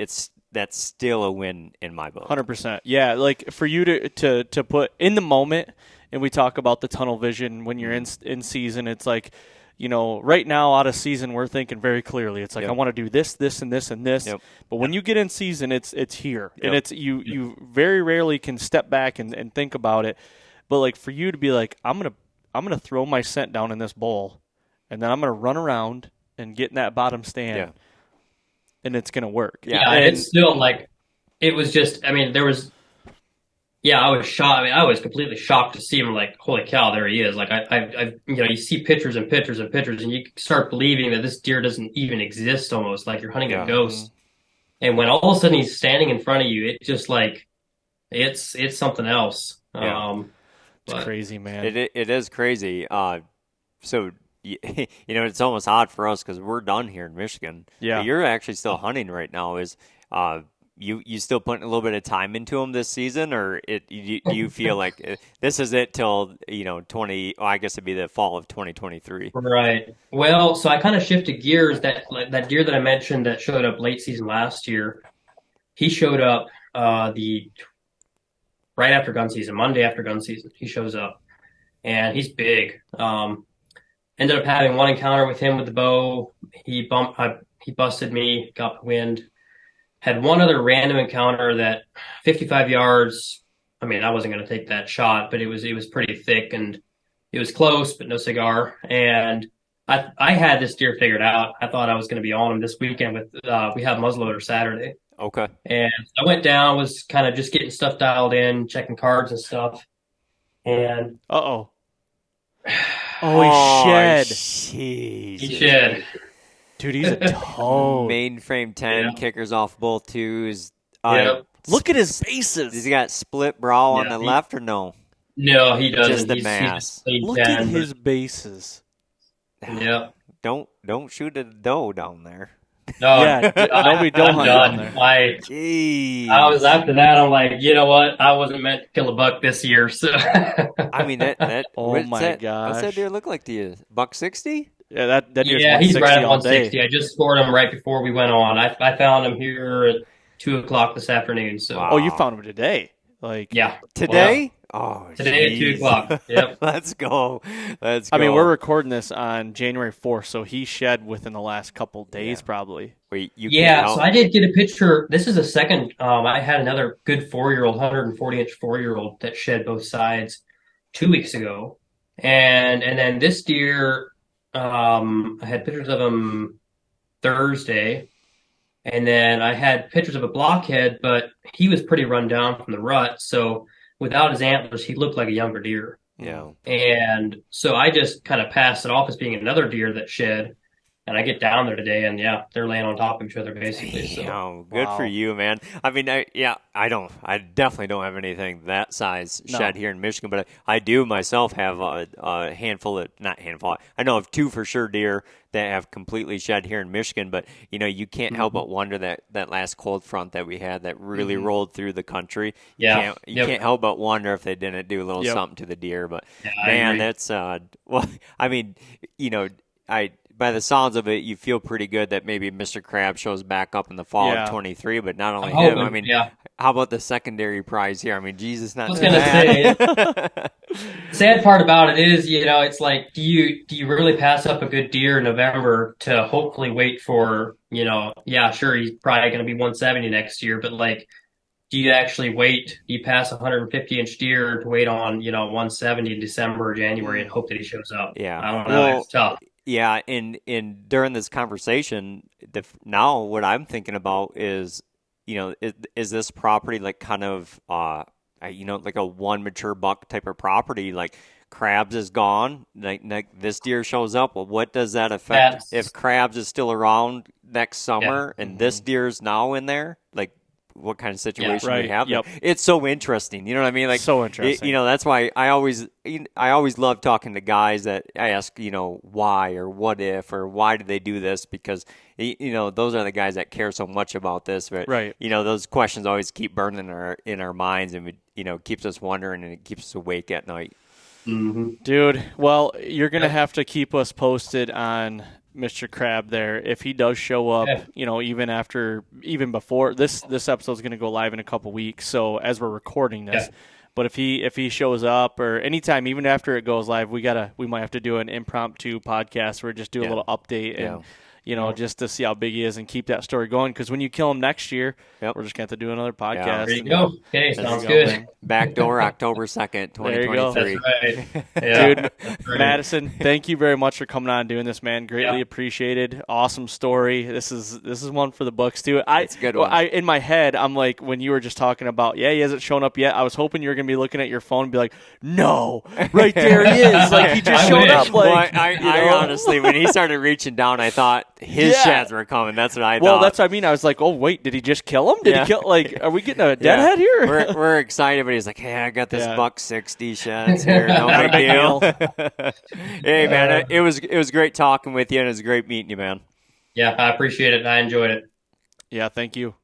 that's still a win in my book. 100%. Yeah, like for you to put in the moment, and we talk about the tunnel vision when you're in season, it's like, right now out of season, we're thinking very clearly. It's like, I want to do this, this, and this, and this. Yep. But when you get in season, it's here. Yep. And it's you very rarely can step back and think about it. But like for you to be like, I'm gonna throw my scent down in this bowl, and then I'm gonna run around and get in that bottom stand, and it's gonna work. Yeah, and it's still like, it was just, I was shocked. I was completely shocked to see him. Like, holy cow, there he is. Like, you see pictures and pictures and pictures, and you start believing that this deer doesn't even exist. Almost like you're hunting a ghost. And when all of a sudden he's standing in front of you, it just like it's something else. Yeah. It's crazy, man. It is crazy. So it's almost odd for us because we're done here in Michigan. Yeah. But you're actually still hunting right now. Is you still putting a little bit of time into them this season, or do you feel like this is it till 20? Oh, I guess it'd be the fall of 2023. Right. Well, so I kind of shifted gears. That deer that I mentioned that showed up late season last year, he showed up the right after gun season, Monday after gun season. He shows up, and he's big. Ended up having one encounter with him with the bow. He busted me, got the wind. Had one other random encounter that 55 yards. I mean, I wasn't going to take that shot, but it was pretty thick and it was close, but no cigar. And I had this deer figured out. I thought I was going to be on him this weekend with we have muzzleloader Saturday. Okay. And I went down, was kind of just getting stuff dialed in, checking cards and stuff. And oh he shed. Jeez. he shed. Dude, he's a toad. Mainframe 10, Yeah. kickers off both twos. Yep. Look at his bases. Does he got split brow on Yeah, the left or no? No, he doesn't. Just the He's mass. clean Look at 10, his bases. Yep. Don't shoot a doe down there. No, Yeah, nobody don't I'm hunt done. down there. Jeez. I was after that. I'm like, you know what? I wasn't meant to kill a buck this year. So I mean that. Oh what's my that, gosh. What's that deer look like to you? $160? Yeah, that deer's yeah, he's 160 right at all 160. day. I just scored him right before we went on. I found him here at 2:00 this afternoon. So Wow. Oh, you found him today. Like, yeah, Today? Oh, today at jeez. 2:00. Yep. Let's go. Let's go. I mean, we're recording this on January 4th, so he shed within the last couple days, Yeah. probably. Wait, you Yeah, can't so I did get a picture. This is a second. I had another good 4-year-old, 140-inch 4-year-old that shed both sides 2 weeks ago, and then this deer, I had pictures of him Thursday, and then I had pictures of a blockhead, but he was pretty run down from the rut. So without his antlers, he looked like a younger deer, Yeah. and so I just kind of passed it off as being another deer that shed. And I get down there today, and yeah, they're laying on top of each other basically. So Damn, good for Wow. you, man. I mean, I definitely don't have anything that size No. shed here in Michigan, but I do myself have a handful of, not handful, I know of 2 for sure deer that have completely shed here in Michigan, but you can't help but wonder that last cold front that we had that really rolled through the country. Yeah. You can't help but wonder if they didn't do a little Yep. something to the deer, but Yeah, I man, agree. that's well, I mean, by the sounds of it, you feel pretty good that maybe Mr. Crab shows back up in the fall Yeah. of 23, but not only I'm him. hoping, I mean, yeah. how about the secondary prize here? I mean, Jesus, not I was too gonna bad. Sad part about it is, it's like, do you really pass up a good deer in November to hopefully wait for, yeah, sure, he's probably going to be 170 next year, but like, do you actually wait? Do you pass a 150-inch deer to wait on, 170 in December or January and hope that he shows up? Yeah. I don't know. Well, It's tough. Yeah, and during this conversation, now what I'm thinking about is, is this property like kind of, like a one mature buck type of property? Like Crabs is gone, like this deer shows up. Well, what does that affect if Crabs is still around next summer and this deer's now in there? Like, what kind of situation right. we have? Yep. It's so interesting. You know what I mean? Like So interesting. that's why I always love talking to guys that I ask, why or what if or why did they do this? Because those are the guys that care so much about this. But Right. those questions always keep burning in our minds, and keeps us wondering, and it keeps us awake at night. Mm-hmm. Dude, well, you're going to have to keep us posted on Mr. Crab there. If he does show up, even before this episode's going to go live in a couple weeks. So as we're recording this, but if he shows up or anytime, even after it goes live, we might have to do an impromptu podcast where we just do a little update and just to see how big he is and keep that story going. Because when you kill him next year, we're just going to have to do another podcast. There you go. Okay, sounds you go, good. man. Backdoor October 2nd, There you go. 2023. That's right. Yeah. Dude, That's right. Madison, thank you very much for coming on and doing this, man. Greatly appreciated. Awesome story. This is one for the books too. It's a good one. In my head, I'm like, when you were just talking about, he hasn't shown up yet. I was hoping you were gonna be looking at your phone and be like, no, right there he is. Like he just I showed wish. up. Well, Like I honestly, when he started reaching down, I thought thought his Yeah. shads were coming. That's what I thought. Well, that's what I mean. I was like, oh, wait, did he just kill him? Did Yeah. he kill, like, are we getting a deadhead here? We're excited, but he's like, hey, I got this Yeah. buck 60 shads here. No Not a big big deal. Hey, man, it was great talking with you, and it was great meeting you, man. Yeah, I appreciate it. I enjoyed it. Yeah, thank you.